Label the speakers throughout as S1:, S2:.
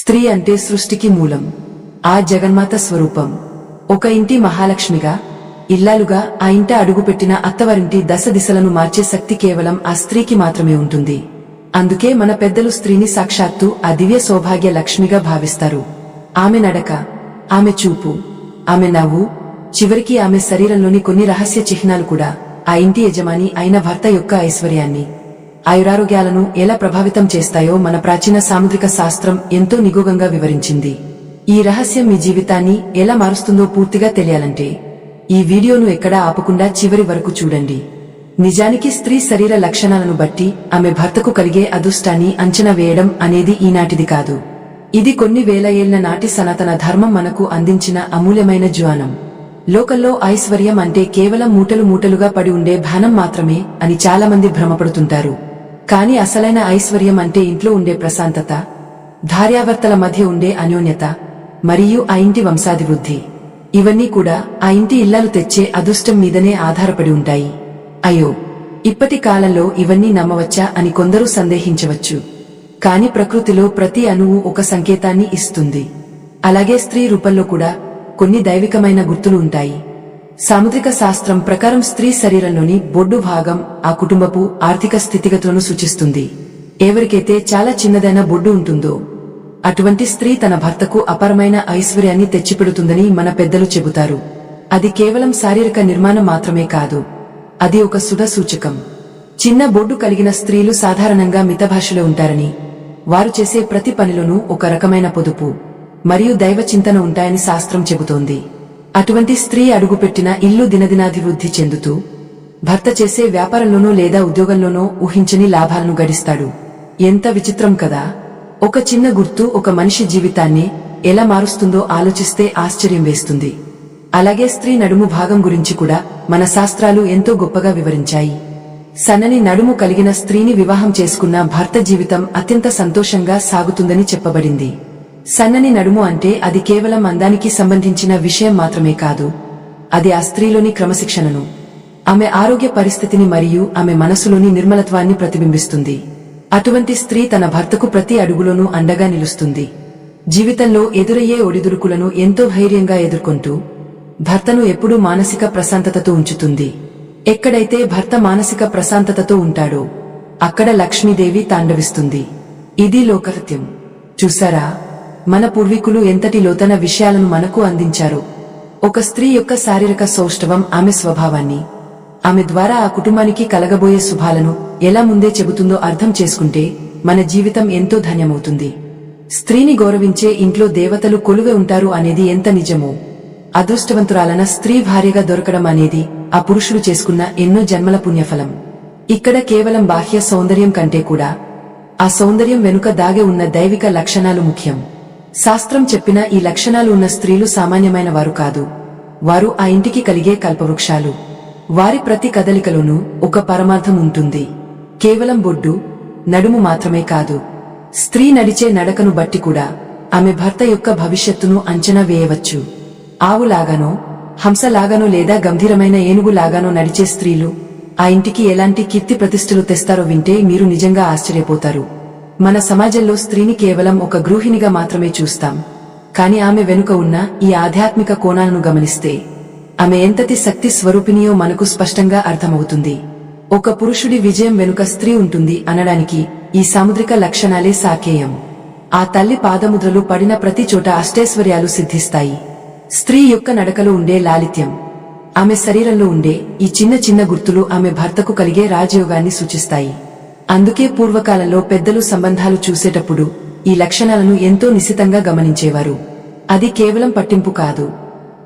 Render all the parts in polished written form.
S1: స్త్రీ అంటే సృష్టికి మూలం, ఆ జగన్మాత స్వరూపం. ఒక ఇంటి మహాలక్ష్మిగా, ఇల్లాలుగా ఆ ఇంట అడుగుపెట్టిన అత్తవారింటి దశ దిశలను మార్చే శక్తి కేవలం ఆ స్త్రీకి మాత్రమే ఉంటుంది. అందుకే మన పెద్దలు స్త్రీని సాక్షాత్తు ఆ దివ్య సౌభాగ్య లక్ష్మిగా భావిస్తారు. ఆమె నడక, ఆమె చూపు, ఆమె నవ్వు, చివరికి ఆమె శరీరంలోని కొన్ని రహస్య చిహ్నాలు కూడా ఆ ఇంటి యజమాని అయిన భర్త యొక్క ఐశ్వర్యాన్ని, ఆయురారోగ్యాలను ఎలా ప్రభావితం చేస్తాయో మన ప్రాచీన సాముద్రిక శాస్త్రం ఎంతో నిగూఢంగా వివరించింది. ఈ రహస్యం మీ జీవితాన్ని ఎలా మారుస్తుందో పూర్తిగా తెలియాలంటే ఈ వీడియోను ఎక్కడా ఆపకుండా చివరి వరకు చూడండి. నిజానికి స్త్రీ శరీర లక్షణాలను బట్టి ఆమె భర్తకు కలిగే అదృష్టాన్ని అంచనా వేయడం అనేది ఈనాటిది కాదు. ఇది కొన్ని వేల ఏళ్ల నాటి సనాతన ధర్మం మనకు అందించిన అమూల్యమైన జ్ఞానం. లోకల్లో ఐశ్వర్యం అంటే కేవలం మూటలు మూటలుగా పడి ఉండే ధనం మాత్రమే అని చాలామంది భ్రమపడుతుంటారు. కాని అసలైన ఐశ్వర్యం అంటే ఇంట్లో ఉండే ప్రశాంతత, భార్యాభర్తల మధ్య ఉండే అన్యోన్యత, మరియు ఆ ఇంటి వంశాభివృద్ధి. ఇవన్నీ కూడా ఆ ఇంటి ఇల్లాలు తెచ్చే అదృష్టం మీదనే ఆధారపడి ఉంటాయి. అయ్యో, ఇప్పటి కాలంలో ఇవన్నీ నమ్మవచ్చా అని కొందరు సందేహించవచ్చు. కాని ప్రకృతిలో ప్రతి అణువు ఒక సంకేతాన్ని ఇస్తుంది. అలాగే స్త్రీ రూపంలో కూడా కొన్ని దైవికమైన గుర్తులు ఉంటాయి. సాముద్రిక శాస్త్రం ప్రకారం స్త్రీ శరీరంలోని బొడ్డు భాగం ఆ కుటుంబపు ఆర్థిక స్థితిగతులను సూచిస్తుంది. ఎవరికైతే చాలా చిన్నదైన బొడ్డు ఉంటుందో అటువంటి స్త్రీ తన భర్తకు అపారమైన ఐశ్వర్యాన్ని తెచ్చిపెడుతుందని మన పెద్దలు చెబుతారు. అది కేవలం శారీరక నిర్మాణం మాత్రమే కాదు, అది ఒక శుభ సూచకం. చిన్న బొడ్డు కలిగిన స్త్రీలు సాధారణంగా మితభాషలో ఉంటారని, వారు చేసే ప్రతి పనిలోనూ ఒక రకమైన పొదుపు మరియు దైవ చింతన ఉంటాయని శాస్త్రం చెబుతోంది. అటువంటి స్త్రీ అడుగుపెట్టిన ఇల్లు దినదినాభివృద్ధి చెందుతూ భర్త చేసే వ్యాపారంలోనో లేదా ఉద్యోగంలోనో ఊహించని లాభాలను గడిస్తాడు. ఎంత విచిత్రం కదా! ఒక చిన్న గుర్తు ఒక మనిషి జీవితాన్ని ఎలా మారుస్తుందో ఆలోచిస్తే ఆశ్చర్యం వేస్తుంది. అలాగే స్త్రీ నడుము భాగం గురించి కూడా మన శాస్త్రాలు ఎంతో గొప్పగా వివరించాయి. సన్నని నడుము కలిగిన స్త్రీని వివాహం చేసుకున్న భర్త జీవితం అత్యంత సంతోషంగా సాగుతుందని చెప్పబడింది. సన్నని నడుము అంటే అది కేవలం అందానికి సంబంధించిన విషయం మాత్రమే కాదు, అది ఆ స్త్రీలోని క్రమశిక్షణను, ఆమె ఆరోగ్య పరిస్థితిని మరియు ఆమె మనసులోని నిర్మలత్వాన్ని ప్రతిబింబిస్తుంది. అటువంటి స్త్రీ తన భర్తకు ప్రతి అడుగులోనూ అండగా నిలుస్తుంది. జీవితంలో ఎదురయ్యే ఒడిదుడుకులను ఎంతో ధైర్యంగా ఎదుర్కొంటూ భర్తను ఎప్పుడూ మానసిక ప్రశాంతతతో ఉంచుతుంది. ఎక్కడైతే భర్త మానసిక ప్రశాంతతతో ఉంటాడో అక్కడ లక్ష్మీదేవి తాండవిస్తుంది. ఇది లోకసత్యం. చూసారా, మన పూర్వీకులు ఎంతటి లోతైన విషయాలను మనకు అందించారు. ఒక స్త్రీ యొక్క శారీరక సౌష్ఠవం ఆమె స్వభావాన్ని, ఆమె ద్వారా ఆ కుటుంబానికి కలగబోయే శుభాలను ఎలా ముందే చెబుతుందో అర్థం చేసుకుంటే మన జీవితం ఎంతో ధన్యమవుతుంది. స్త్రీని గౌరవించే ఇంట్లో దేవతలు కొలువే ఉంటారు అనేది ఎంత నిజమో, అదృష్టవంతురాలన స్త్రీ భార్యగా దొరకడం అనేది ఆ పురుషుడు చేసుకున్న ఎన్నో జన్మల పుణ్యఫలం. ఇక్కడ కేవలం బాహ్య సౌందర్యం కంటే కూడా ఆ సౌందర్యం వెనుక దాగే ఉన్న దైవిక లక్షణాలు ముఖ్యం. శాస్త్రం చెప్పిన ఈ లక్షణాలు ఉన్న స్త్రీలు సామాన్యమైన వారు కాదు, వారు ఆ ఇంటికి కలిగే కల్పవృక్షాలు. వారి ప్రతి కదలికలోనూ ఒక పరమార్థం ఉంటుంది. కేవలం బొడ్డు, నడుము మాత్రమే కాదు, స్త్రీ నడిచే నడకను బట్టి కూడా ఆమె భర్త యొక్క భవిష్యత్తును అంచనా వేయవచ్చు. ఆవులాగానో, హంసలాగానో లేదా గంభీరమైన ఏనుగులాగానో నడిచే స్త్రీలు ఆ ఇంటికి ఎలాంటి కీర్తి ప్రతిష్టలు తెస్తారో వింటే మీరు నిజంగా ఆశ్చర్యపోతారు. మన సమాజంలో స్త్రీని కేవలం ఒక గృహిణిగా మాత్రమే చూస్తాం. కాని ఆమె వెనుక ఉన్న ఈ ఆధ్యాత్మిక కోణాలను గమనిస్తే ఆమె ఎంతటి శక్తి స్వరూపిణియో మనకు స్పష్టంగా అర్థమవుతుంది. ఒక పురుషుడి విజయం వెనుక స్త్రీ ఉంటుంది అనడానికి ఈ సాముద్రిక లక్షణాలే సాకేయం. ఆ తల్లి పాదముద్రలు పడిన ప్రతి చోట అష్టైశ్వర్యాలు సిద్ధిస్తాయి. స్త్రీ యొక్క నడకలో ఉండే లాలిత్యం, ఆమె శరీరంలో ఉండే ఈ చిన్న చిన్న గుర్తులు ఆమె భర్తకు కలిగే రాజయోగాన్ని సూచిస్తాయి. అందుకే పూర్వకాలంలో పెద్దలు సంబంధాలు చూసేటప్పుడు ఈ లక్షణాలను ఎంతో నిశితంగా గమనించేవారు. అది కేవలం పట్టింపు కాదు,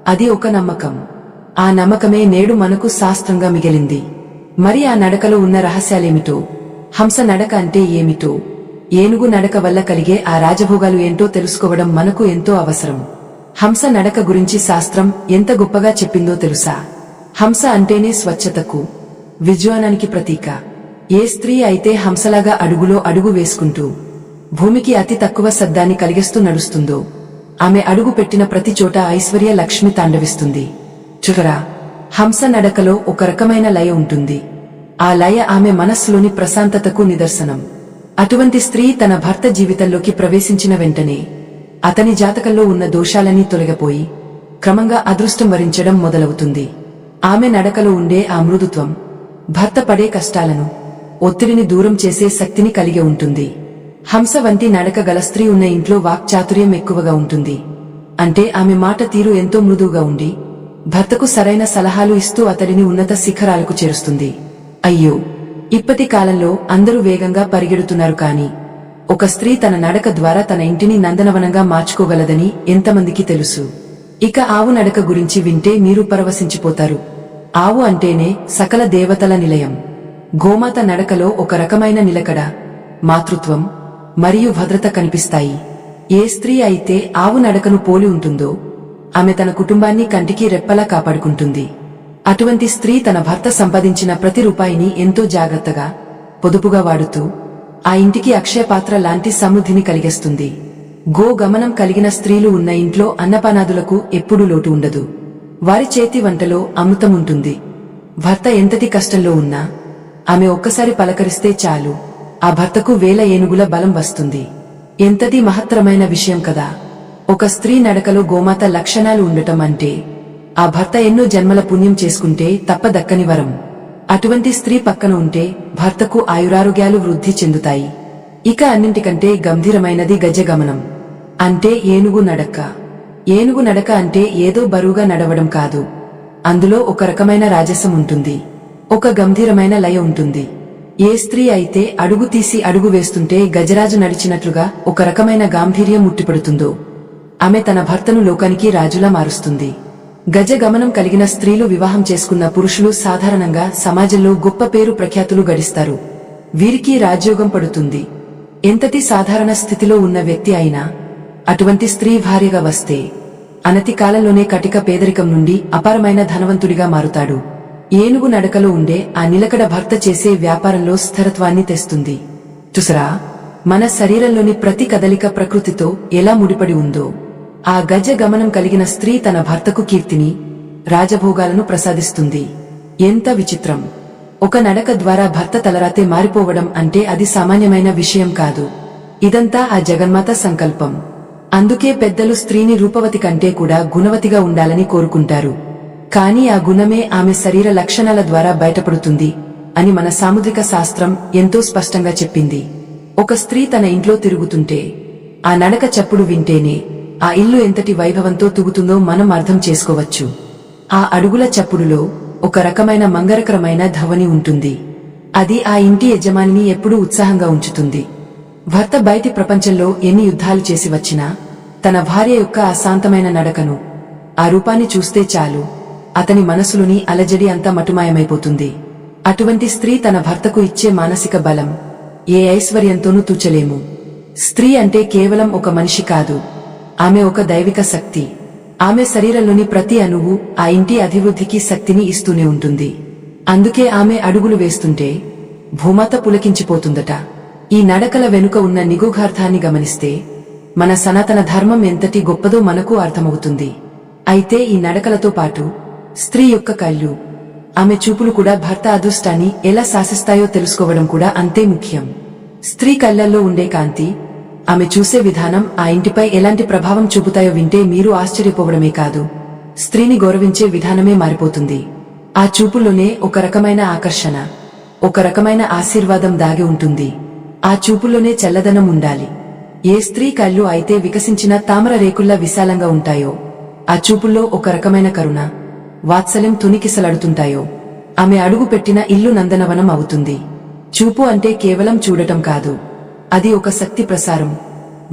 S1: అది ఒక నమ్మకం. ఆ నమ్మకమే నేడు మనకు శాస్త్రంగా మిగిలింది. మరి ఆ నడకలో ఉన్న రహస్యాలేమిటో, హంస నడక అంటే ఏమిటో, ఏనుగు నడక వల్ల కలిగే ఆ రాజభోగాలు ఏంటో తెలుసుకోవడం మనకు ఎంతో అవసరం. హంస నడక గురించి శాస్త్రం ఎంత గొప్పగా చెప్పిందో తెలుసా? హంస అంటేనే స్వచ్ఛతకు, విజ్ఞానానికి ప్రతీక. ఏ స్త్రీ అయితే హంసలాగా అడుగులో అడుగు వేసుకుంటూ భూమికి అతి తక్కువ శబ్దాన్ని కలిగిస్తూ నడుస్తుందో ఆమె అడుగు పెట్టిన ప్రతి చోట ఐశ్వర్య లక్ష్మి తాండవిస్తుంది. చూడరా, హంస నడకలో ఒక రకమైన లయ ఉంటుంది. ఆ లయ ఆమె మనస్సులోని ప్రశాంతతకు నిదర్శనం. అటువంటి స్త్రీ తన భర్త జీవితంలోకి ప్రవేశించిన వెంటనే అతని జాతకంలో ఉన్న దోషాలన్నీ తొలగిపోయి క్రమంగా అదృష్టం వరించడం మొదలవుతుంది. ఆమె నడకలో ఉండే ఆ మృదుత్వం భర్త పడే కష్టాలను, ఒత్తిడిని దూరం చేసే శక్తిని కలిగి ఉంటుంది. హంస వంటి నడక గల స్త్రీ ఉన్న ఇంట్లో వాక్చాతుర్యం ఎక్కువగా ఉంటుంది. అంటే ఆమె మాట తీరు ఎంతో మృదువుగా ఉండి భర్తకు సరైన సలహాలు ఇస్తూ అతడిని ఉన్నత శిఖరాలకు చేరుస్తుంది. అయ్యో, ఇప్పటి కాలంలో అందరూ వేగంగా పరిగెడుతున్నారు, కాని ఒక స్త్రీ తన నడక ద్వారా తన ఇంటిని నందనవనంగా మార్చుకోగలదని ఎంతమందికి తెలుసు? ఇక ఆవు నడక గురించి వింటే మీరు పరవశించిపోతారు. ఆవు అంటేనే సకల దేవతల నిలయం. గోమాత నడకలో ఒక రకమైన నిలకడ, మాతృత్వం మరియు భద్రత కనిపిస్తాయి. ఏ స్త్రీ అయితే ఆవు నడకను పోలి ఉంటుందో ఆమె తన కుటుంబాన్ని కంటికి రెప్పలా కాపాడుకుంటుంది. అటువంటి స్త్రీ తన భర్త సంపాదించిన ప్రతి రూపాయిని ఎంతో జాగ్రత్తగా, పొదుపుగా వాడుతూ ఆ ఇంటికి అక్షయపాత్ర లాంటి సమృద్ధిని కలిగిస్తుంది. గో గమనం కలిగిన స్త్రీలు ఉన్న ఇంట్లో అన్నపానాదులకు ఎప్పుడూ లోటు ఉండదు. వారి చేతి వంటలో అమృతముంటుంది. భర్త ఎంతటి కష్టంలో ఉన్నా ఆమె ఒక్కసారి పలకరిస్తే చాలు, ఆ భర్తకు 1000 ఏనుగుల బలం వస్తుంది. ఎంతటి మహత్తరమైన విషయం కదా! ఒక స్త్రీ నడకలో గోమాత లక్షణాలు ఉండటం అంటే ఆ భర్త ఎన్నో జన్మల పుణ్యం చేసుకుంటే తప్ప దక్కని వరం. అటువంటి స్త్రీ పక్కన ఉంటే భర్తకు ఆయురారోగ్యాలు వృద్ధి చెందుతాయి. ఇక అన్నింటికంటే గంభీరమైనది గజగమనం, అంటే ఏనుగు నడక. ఏనుగు నడక అంటే ఏదో బరువుగా నడవడం కాదు. అందులో ఒక రకమైన రాజసం ఉంటుంది, ఒక గంభీరమైన లయ ఉంటుంది. ఏ స్త్రీ అయితే అడుగు తీసి అడుగు వేస్తుంటే గజరాజు నడిచినట్లుగా ఒక రకమైన గాంభీర్యం ముట్టిపడుతుందో ఆమె తన భర్తను లోకానికి రాజులా మారుస్తుంది. గజగమనం కలిగిన స్త్రీలు వివాహం చేసుకున్న పురుషులు సాధారణంగా సమాజంలో గొప్ప పేరు ప్రఖ్యాతులు గడిస్తారు. వీరికి రాజ్యోగం పడుతుంది. ఎంతటి సాధారణ స్థితిలో ఉన్న వ్యక్తి అయినా అటువంటి స్త్రీ భార్యగా వస్తే అనతి కాలంలోనే కటిక పేదరికం నుండి అపారమైన ధనవంతుడిగా మారుతాడు. ఏనుగు నడకలో ఉండే ఆ నిలకడ భర్త చేసే వ్యాపారంలో స్థిరత్వాన్ని తెస్తుంది. చూసరా, మన శరీరంలోని ప్రతి కదలిక ప్రకృతితో ఎలా ముడిపడి ఉందో ఆ గజ గమనం కలిగిన స్త్రీ తన భర్తకు కీర్తిని, రాజభోగాలను ప్రసాదిస్తుంది. ఎంత విచిత్రం! ఒక నడక ద్వారా భర్త తలరాతే మారిపోవడం అంటే అది సామాన్యమైన విషయం కాదు. ఇదంతా ఆ జగన్మాత సంకల్పం. అందుకే పెద్దలు స్త్రీని రూపవతి కంటే కూడా గుణవతిగా ఉండాలని కోరుకుంటారు. కానీ ఆ గుణమే ఆమె శరీర లక్షణాల ద్వారా బయటపడుతుంది అని మన సాముద్రిక శాస్త్రం ఎంతో స్పష్టంగా చెప్పింది. ఒక స్త్రీ తన ఇంట్లో తిరుగుతుంటే ఆ నడక చప్పుడు వింటేనే ఆ ఇల్లు ఎంతటి వైభవంతో తూగుతుందో మనం అర్థం చేసుకోవచ్చు. ఆ అడుగుల చప్పుడులో ఒక రకమైన మంగళకరమైన ధ్వని ఉంటుంది. అది ఆ ఇంటి యజమానిని ఎప్పుడూ ఉత్సాహంగా ఉంచుతుంది. భర్త బయటి ప్రపంచంలో ఎన్ని యుద్ధాలు చేసి వచ్చినా తన భార్య యొక్క అశాంతమైన నడకను, ఆ రూపాన్ని చూస్తే చాలు అతని మనసులోని అలజడి అంతా మటుమాయమైపోతుంది. అటువంటి స్త్రీ తన భర్తకు ఇచ్చే మానసిక బలం ఏ ఐశ్వర్యంతోనూ తూచలేము. స్త్రీ అంటే కేవలం ఒక మనిషి కాదు, ఆమె ఒక దైవిక శక్తి. ఆమె శరీరంలోని ప్రతి అణువు ఆ ఇంటి అభివృద్ధికి శక్తిని ఇస్తూనే ఉంటుంది. అందుకే ఆమె అడుగులు వేస్తుంటే భూమాత పులకించిపోతుందట. ఈ నడకల వెనుక ఉన్న నిగూఢార్థాన్ని గమనిస్తే మన సనాతన ధర్మం ఎంతటి గొప్పదో మనకు అర్థమవుతుంది. అయితే ఈ నడకలతో పాటు స్త్రీ యొక్క కళ్ళు, ఆమె చూపులు కూడా భర్త అదృష్టాన్ని ఎలా శాసిస్తాయో తెలుసుకోవడం కూడా అంతే ముఖ్యం. స్త్రీ కళ్ళల్లో ఉండే కాంతి, ఆమె చూసే విధానం ఆ ఇంటిపై ఎలాంటి ప్రభావం చూపుతాయో వింటే మీరు ఆశ్చర్యపోవడమే కాదు, స్త్రీని గౌరవించే విధానమే మారిపోతుంది. ఆ చూపుల్లోనే ఒక రకమైన ఆకర్షణ, ఒక రకమైన ఆశీర్వాదం దాగి ఉంటుంది. ఆ చూపుల్లోనే చల్లదనం ఉండాలి. ఏ స్త్రీ కళ్ళు అయితే వికసించిన తామర రేకుల్లా విశాలంగా ఉంటాయో, ఆ చూపుల్లో ఒక రకమైన కరుణ, వాత్సల్యం తునికిసలాడుతుంటాయో, ఆమె అడుగు పెట్టిన ఇల్లు నందనవనం అవుతుంది. చూపు అంటే కేవలం చూడటం కాదు, అది ఒక శక్తి ప్రసారం.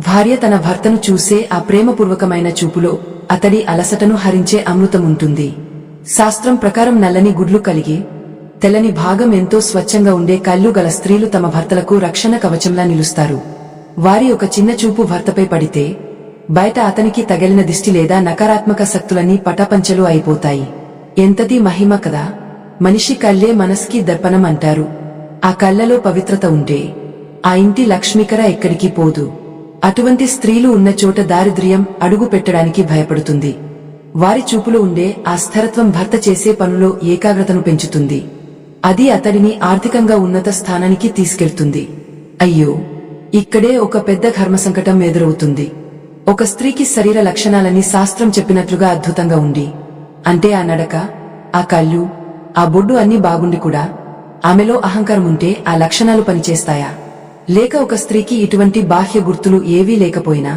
S1: భార్య తన భర్తను చూసే ఆ ప్రేమపూర్వకమైన చూపులో అతడి అలసటను హరించే అమృతం ఉంటుంది. శాస్త్రం ప్రకారం నల్లని గుడ్లు కలిగి తెల్లని భాగం ఎంతో స్వచ్ఛంగా ఉండే కళ్ళు గల స్త్రీలు తమ భర్తలకు రక్షణ కవచంలా నిలుస్తారు. వారి ఒక చిన్న చూపు భర్తపై పడితే బయట అతనికి తగిలిన దిష్టి లేదా నకారాత్మక శక్తులన్నీ పటాపంచలు అయిపోతాయి. ఎంతటి మహిమ కదా! మనిషి కళ్ళే మనసుకి దర్పణం అంటారు. ఆ కళ్ళలో పవిత్రత ఉంటే ఆ ఇంటి లక్ష్మీకర ఎక్కడికి పోదు. అటువంటి స్త్రీలు ఉన్న చోట దారిద్ర్యం అడుగు పెట్టడానికి భయపడుతుంది. వారి చూపులో ఉండే ఆ స్థిరత్వం భర్త చేసే పనులో ఏకాగ్రతను పెంచుతుంది. అది అతడిని ఆర్థికంగా ఉన్నత స్థానానికి తీసుకెళ్తుంది. అయ్యో, ఇక్కడే ఒక పెద్ద ధర్మ సంకటం ఎదురవుతుంది. ఒక స్త్రీకి శరీర లక్షణాలని శాస్త్రం చెప్పినట్లుగా అద్భుతంగా ఉండి, అంటే ఆ నడక, ఆ కళ్ళు, ఆ బొడ్డు అన్నీ బాగుండి కూడా ఆమెలో అహంకారం ఉంటే ఆ లక్షణాలు పనిచేస్తాయా? లేక ఒక స్త్రీకి ఇటువంటి బాహ్య గుర్తులు ఏవీ లేకపోయినా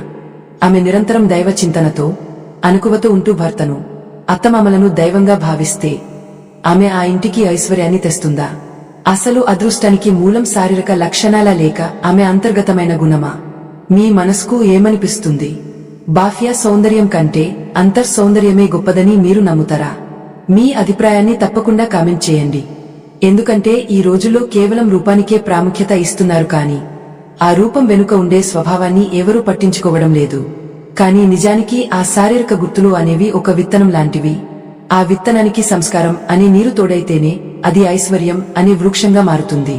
S1: ఆమె నిరంతరం దైవ చింతనతో, అనుకువతో ఉంటూ భర్తను, అత్తమామలను దైవంగా భావిస్తే ఆమె ఆ ఇంటికి ఐశ్వర్యాన్ని తెస్తుందా? అసలు అదృష్టానికి మూలం శారీరక లక్షణాల లేక ఆమె అంతర్గతమైన గుణమా? మీ మనసుకు ఏమనిపిస్తుంది? బాహ్య సౌందర్యం కంటే అంతర్ సౌందర్యమే గొప్పదని మీరు నమ్ముతారా? మీ అభిప్రాయాన్ని తప్పకుండా కామెంట్ చేయండి. ఎందుకంటే ఈ రోజుల్లో కేవలం రూపానికే ప్రాముఖ్యత ఇస్తున్నారు, కానీ ఆ రూపం వెనుక ఉండే స్వభావాన్ని ఎవరూ పట్టించుకోవడం లేదు. కానీ నిజానికి ఆ శారీరక గుర్తులు అనేవి ఒక విత్తనం లాంటివి. ఆ విత్తనానికి సంస్కారం అనే నీరు తోడైతేనే అది ఐశ్వర్యం అనే వృక్షంగా మారుతుంది.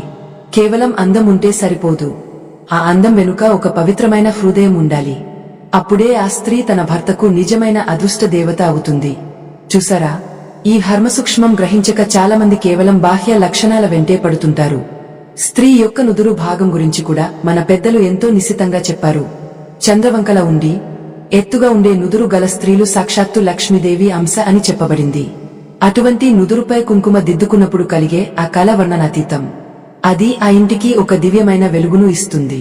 S1: కేవలం అందం ఉంటే సరిపోదు, ఆ అందం వెనుక ఒక పవిత్రమైన హృదయం ఉండాలి. అప్పుడే ఆ స్త్రీ తన భర్తకు నిజమైన అదృష్ట దేవత అవుతుంది. చూసారా, ఈ హర్మసూక్ష్మం గ్రహించక చాలామంది కేవలం బాహ్య లక్షణాల వెంటే పడుతుంటారు. స్త్రీ యొక్క నుదురు భాగం గురించి కూడా మన పెద్దలు ఎంతో నిశితంగా చెప్పారు. చంద్రవంకల ఉండి ఎత్తుగా ఉండే నుదురు గల స్త్రీలు సాక్షాత్తు లక్ష్మీదేవి అంశ అని చెప్పబడింది. అటువంటి నుదురుపై కుంకుమ దిద్దుకున్నప్పుడు కలిగే ఆ కళ వర్ణనాతీతం. అది ఆ ఇంటికి ఒక దివ్యమైన వెలుగును ఇస్తుంది.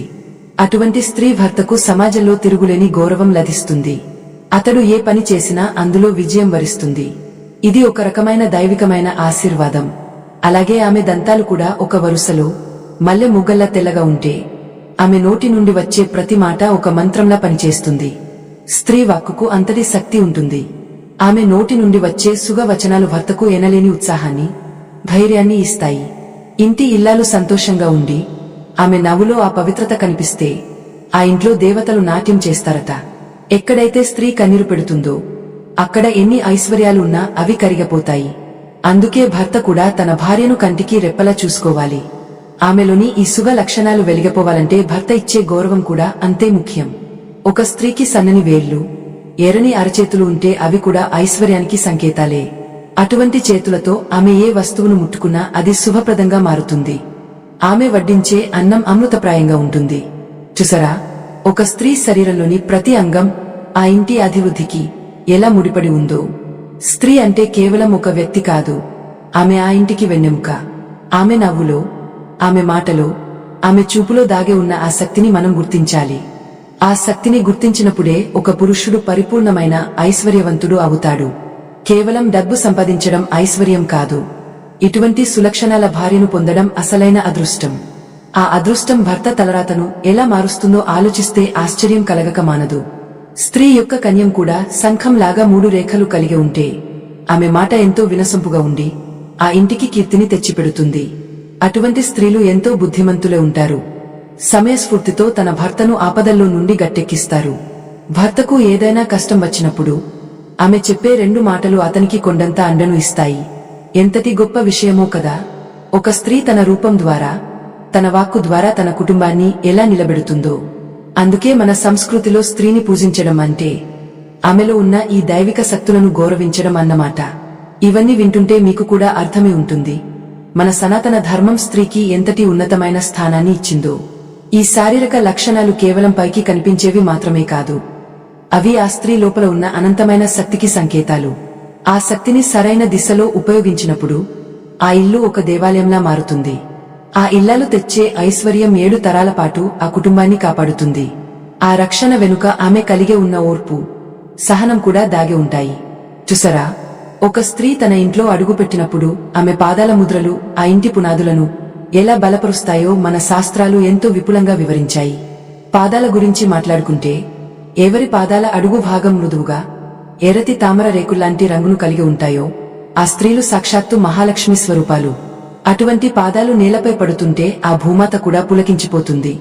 S1: అటువంటి స్త్రీ భర్తకు సమాజంలో తిరుగులేని గౌరవం లభిస్తుంది. అతడు ఏ పని చేసినా అందులో విజయం వరిస్తుంది. ఇది ఒక రకమైన దైవికమైన ఆశీర్వాదం. అలాగే ఆమె దంతాలు కూడా ఒక వరుసలో మల్లె ముగ్గల్లా తెల్లగా ఉంటే ఆమె నోటి నుండి వచ్చే ప్రతి మాట ఒక మంత్రంలా పనిచేస్తుంది. స్త్రీ వాక్కుకు అంతటి శక్తి ఉంటుంది. ఆమె నోటి నుండి వచ్చే సుగవచనాలు భర్తకు ఎనలేని ఉత్సాహాన్ని, ధైర్యాన్ని ఇస్తాయి. ఇంటి ఇల్లాలు సంతోషంగా ఉండి ఆమె నవ్వులో ఆ పవిత్రత కనిపిస్తే ఆ ఇంట్లో దేవతలు నాట్యం చేస్తారట. ఎక్కడైతే స్త్రీ కన్నీరు పెడుతుందో అక్కడ ఎన్ని ఐశ్వర్యాలు ఉన్నా అవి కరిగిపోతాయి. అందుకే భర్త కూడా తన భార్యను కంటికి రెప్పలా చూసుకోవాలి. ఆమెలోని ఈ సుగ లక్షణాలు వెలిగిపోవాలంటే భర్త ఇచ్చే గౌరవం కూడా అంతే ముఖ్యం. ఒక స్త్రీకి సన్నని వేళ్లు, ఎర్రని అరచేతులు ఉంటే అవి కూడా ఐశ్వర్యానికి సంకేతాలే. అటువంటి చేతులతో ఆమె ఏ వస్తువును ముట్టుకున్నా అది శుభప్రదంగా మారుతుంది. ఆమె వడ్డించే అన్నం అమృతప్రాయంగా ఉంటుంది. చూసరా, ఒక స్త్రీ శరీరంలోని ప్రతి అంగం ఆ ఇంటి అభివృద్ధికి ఎలా ముడిపడి ఉందో. స్త్రీ అంటే కేవలం ఒక వ్యక్తి కాదు, ఆమె ఆ ఇంటికి వెన్నెముక. ఆమె నవ్వులో, ఆమె మాటలో, ఆమె చూపులో దాగి ఉన్న ఆ శక్తిని మనం గుర్తించాలి. ఆ శక్తిని గుర్తించినప్పుడే ఒక పురుషుడు పరిపూర్ణమైన ఐశ్వర్యవంతుడు అవుతాడు. కేవలం డబ్బు సంపాదించడం ఐశ్వర్యం కాదు. ఇటువంటి సులక్షణాల భార్యను పొందడం అసలైన అదృష్టం. ఆ అదృష్టం భర్త తలరాతను ఎలా మారుస్తుందో ఆలోచిస్తే ఆశ్చర్యం కలగక మానదు. స్త్రీ యొక్క కన్యం కూడా శంఖంలాగా 3 రేఖలు కలిగి ఉంటే ఆమె మాట ఎంతో వినసొంపుగా ఉండి ఆ ఇంటికి కీర్తిని తెచ్చిపెడుతుంది. అటువంటి స్త్రీలు ఎంతో బుద్ధిమంతులే ఉంటారు. సమయస్ఫూర్తితో తన భర్తను ఆపదల్లో నుండి గట్టెక్కిస్తారు. భర్తకు ఏదైనా కష్టం వచ్చినప్పుడు ఆమె చెప్పే 2 మాటలు అతనికి కొండంత అండను ఇస్తాయి. ఎంతటి గొప్ప విషయమో కదా. ఒక స్త్రీ తన రూపం ద్వారా, తన వాక్కు ద్వారా తన కుటుంబాన్ని ఎలా నిలబెడుతుందో. అందుకే మన సంస్కృతిలో స్త్రీని పూజించడం అంటే ఆమెలో ఉన్న ఈ దైవిక శక్తులను గౌరవించడం అన్నమాట. ఇవన్నీ వింటుంటే మీకు కూడా అర్థమే ఉంటుంది మన సనాతన ధర్మం స్త్రీకి ఎంతటి ఉన్నతమైన స్థానాన్ని ఇచ్చిందో. ఈ శారీరక లక్షణాలు కేవలం పైకి కనిపించేవి మాత్రమే కాదు, అవి ఆ స్త్రీ లోపల ఉన్న అనంతమైన శక్తికి సంకేతాలు. ఆ శక్తిని సరైన దిశలో ఉపయోగించినప్పుడు ఆ ఇల్లు ఒక దేవాలయంలా మారుతుంది. ఆ ఇల్లాలు తెచ్చే ఐశ్వర్యం 7 తరాల పాటు ఆ కుటుంబాన్ని కాపాడుతుంది. ఆ రక్షణ వెనుక ఆమె కలిగే ఉన్న ఓర్పు, సహనం కూడా దాగి ఉంటాయి. చూసరా, ఒక స్త్రీ తన ఇంట్లో అడుగుపెట్టినప్పుడు ఆమె పాదాల ముద్రలు ఆ ఇంటి పునాదులను ఎలా బలపరుస్తాయో మన శాస్త్రాలు ఎంతో విపులంగా వివరించాయి. పాదాల గురించి మాట్లాడుకుంటే ఎవరి పాదాల అడుగు భాగం మృదువుగా ఎర్రటి తామర రేకుల్లాంటి రంగును కలిగి ఉంటాయో ఆ స్త్రీలు సాక్షాత్తు మహాలక్ష్మి స్వరూపాలు. అటువంటి పాదాలు నేలపై పడుతుంటే ఆ భూమాత కూడా పులకించిపోతుంది.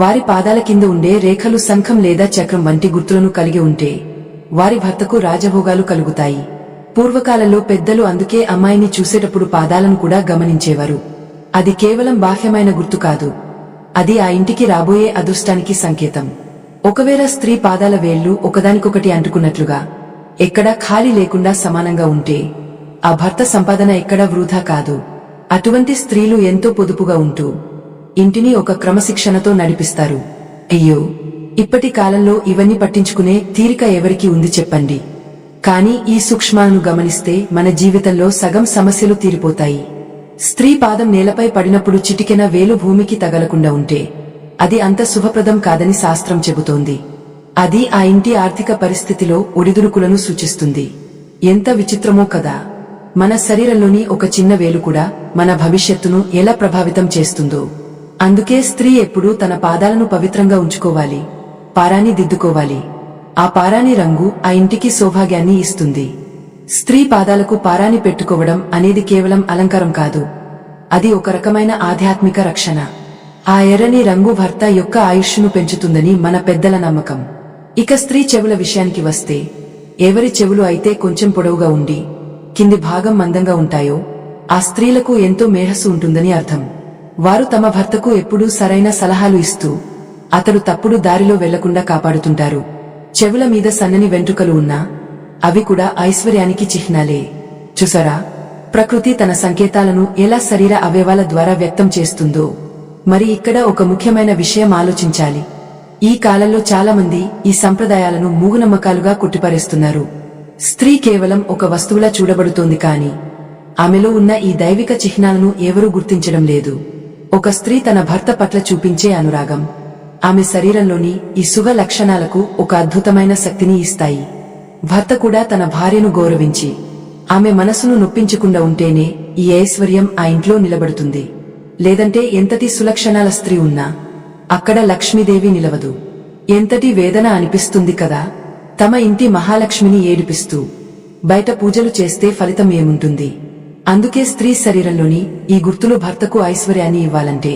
S1: వారి పాదాల కింద ఉండే రేఖలు శంఖం లేదా చక్రం వంటి గుర్తులను కలిగి ఉంటే వారి భర్తకు రాజభోగాలు కలుగుతాయి. పూర్వకాలంలో పెద్దలు అందుకే అమ్మాయిని చూసేటప్పుడు పాదాలను కూడా గమనించేవారు. అది కేవలం బాహ్యమైన గుర్తు కాదు, అది ఆ ఇంటికి రాబోయే అదృష్టానికి సంకేతం. ఒకవేళ స్త్రీ పాదాల వేళ్లు ఒకదానికొకటి అంటుకున్నట్లుగా ఎక్కడా ఖాళీ లేకుండా సమానంగా ఉంటే ఆ భర్త సంపాదన ఎక్కడా వృధా కాదు. అటువంటి స్త్రీలు ఎంతో పొదుపుగా ఉంటూ ఇంటిని ఒక క్రమశిక్షణతో నడిపిస్తారు. అయ్యో, ఇప్పటి కాలంలో ఇవన్నీ పట్టించుకునే తీరిక ఎవరికి ఉంది చెప్పండి. కానీ ఈ సూక్ష్మాలను గమనిస్తే మన జీవితంలో సగం సమస్యలు తీరిపోతాయి. స్త్రీ పాదం నేలపై పడినప్పుడు చిటికెన వేలు భూమికి తగలకుండా ఉంటే అది అంత శుభప్రదం కాదని శాస్త్రం చెబుతోంది. అది ఆ ఇంటి ఆర్థిక పరిస్థితిలో ఒడిదుడుకులను సూచిస్తుంది. ఎంత విచిత్రమో కదా. మన శరీరంలోని ఒక చిన్న వేలు కూడా మన భవిష్యత్తును ఎలా ప్రభావితం చేస్తుందో. అందుకే స్త్రీ ఎప్పుడూ తన పాదాలను పవిత్రంగా ఉంచుకోవాలి, పారాని దిద్దుకోవాలి. ఆ పారాని రంగు ఆ ఇంటికి సౌభాగ్యాన్ని ఇస్తుంది. స్త్రీ పాదాలకు పారాని పెట్టుకోవడం అనేది కేవలం అలంకారం కాదు, అది ఒక రకమైన ఆధ్యాత్మిక రక్షణ. ఆ ఎర్రని రంగు భర్త యొక్క ఆయుష్ను పెంచుతుందని మన పెద్దల నమ్మకం. ఇక స్త్రీ చెవుల విషయానికి వస్తే, ఎవరి చెవులు అయితే కొంచెం పొడవుగా ఉండి కింది భాగం మందంగా ఉంటాయో ఆ స్త్రీలకు ఎంతో మేధస్సు ఉంటుందని అర్థం. వారు తమ భర్తకు ఎప్పుడూ సరైన సలహాలు ఇస్తూ అతడు తప్పుడు దారిలో వెళ్లకుండా కాపాడుతుంటారు. చెవుల మీద సన్నని వెంట్రుకలు ఉన్నా అవి కూడా ఐశ్వర్యానికి చిహ్నాలే. చూసారా, ప్రకృతి తన సంకేతాలను ఎలా శరీర అవయవాల ద్వారా వ్యక్తం చేస్తుందో. మరి ఇక్కడ ఒక ముఖ్యమైన విషయం ఆలోచించాలి. ఈ కాలంలో చాలా మంది ఈ సంప్రదాయాలను మూఢనమ్మకాలుగా కొట్టిపారేస్తున్నారు. స్త్రీ కేవలం ఒక వస్తువులా చూడబడుతోంది, కానీ ఆమెలో ఉన్న ఈ దైవిక చిహ్నాలను ఎవరూ గుర్తించడం లేదు. ఒక స్త్రీ తన భర్త పట్ల చూపించే అనురాగం, ఆమె శరీరంలోని ఈ శుభ లక్షణాలకు ఒక అద్భుతమైన శక్తిని ఇస్తాయి. భర్త కూడా తన భార్యను గౌరవించి ఆమె మనసును నొప్పించకుండా ఉంటేనే ఈ ఐశ్వర్యం ఆ ఇంట్లో నిలబడుతుంది. లేదంటే ఎంతటి సులక్షణాల స్త్రీ ఉన్నా అక్కడ లక్ష్మీదేవి నిలవదు. ఎంతటి వేదన అనిపిస్తుంది కదా. తమ ఇంటి మహాలక్ష్మిని ఏడిపిస్తూ బయట పూజలు చేస్తే ఫలితం ఏముంటుంది. అందుకే స్త్రీ శరీరంలోని ఈ గుర్తులు భర్తకు ఐశ్వర్యాన్ని ఇవ్వాలంటే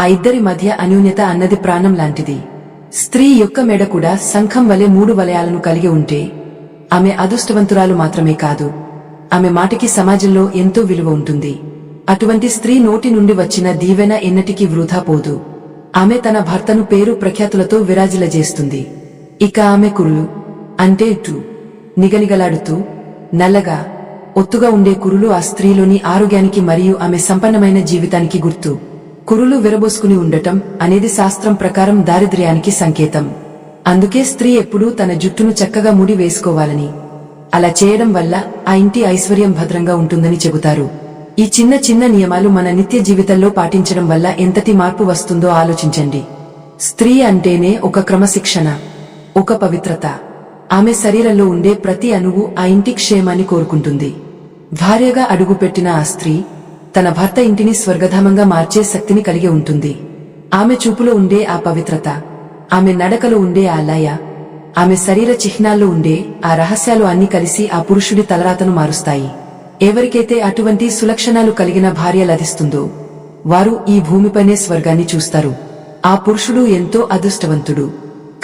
S1: ఆ ఇద్దరి మధ్య అన్యోన్యత అన్నది ప్రాణం లాంటిది. స్త్రీ యొక్క మెడ కూడా శంఖం వలె 3 వలయాలను కలిగి ఉంటే ఆమె అదృష్టవంతురాలు మాత్రమే కాదు, ఆమె మాటకి సమాజంలో ఎంతో విలువ ఉంటుంది. అటువంటి స్త్రీ నోటి నుండి వచ్చిన దీవెన ఎన్నటికీ వృధా పోదు. ఆమె తన భర్తను పేరు ప్రఖ్యాతులతో విరాజిలజేస్తుంది. ఇక ఆమె కురులు అంటే నిగనిగలాడుతూ నల్లగా ఒత్తుగా ఉండే కురులు ఆ స్త్రీలోని ఆరోగ్యానికి మరియు ఆమె సంపన్నమైన జీవితానికి గుర్తు. కురులు విరబోసుకుని ఉండటం అనేది శాస్త్రం ప్రకారం దారిద్ర్యానికి సంకేతం. అందుకే స్త్రీ ఎప్పుడూ తన జుట్టును చక్కగా ముడి వేసుకోవాలని, అలా చేయడం వల్ల ఆ ఇంటి ఐశ్వర్యం భద్రంగా ఉంటుందని చెబుతారు. ఈ చిన్న చిన్న నియమాలు మన నిత్య జీవితంలో పాటించడం వల్ల ఎంతటి మార్పు వస్తుందో ఆలోచించండి. స్త్రీ అంటేనే ఒక క్రమశిక్షణ, ఒక పవిత్రత. ఆమె శరీరంలో ఉండే ప్రతి అణువు ఆ ఇంటి క్షేమాన్ని కోరుకుంటుంది. భార్యగా అడుగుపెట్టిన ఆ స్త్రీ తన భర్త ఇంటిని స్వర్గధామంగా మార్చే శక్తిని కలిగి ఉంటుంది. ఆమె చూపులో ఉండే ఆ పవిత్రత, ఆమె నడకలో ఉండే ఆ లయ, ఆమె శరీర చిహ్నాల్లో ఉండే ఆ రహస్యాలు అన్నీ కలిసి ఆ పురుషుడి తలరాతను మారుస్తాయి. ఎవరికైతే అటువంటి సులక్షణాలు కలిగిన భార్య లభిస్తుందో వారు ఈ భూమిపైనే స్వర్గాన్ని చూస్తారు. ఆ పురుషుడు ఎంతో అదృష్టవంతుడు.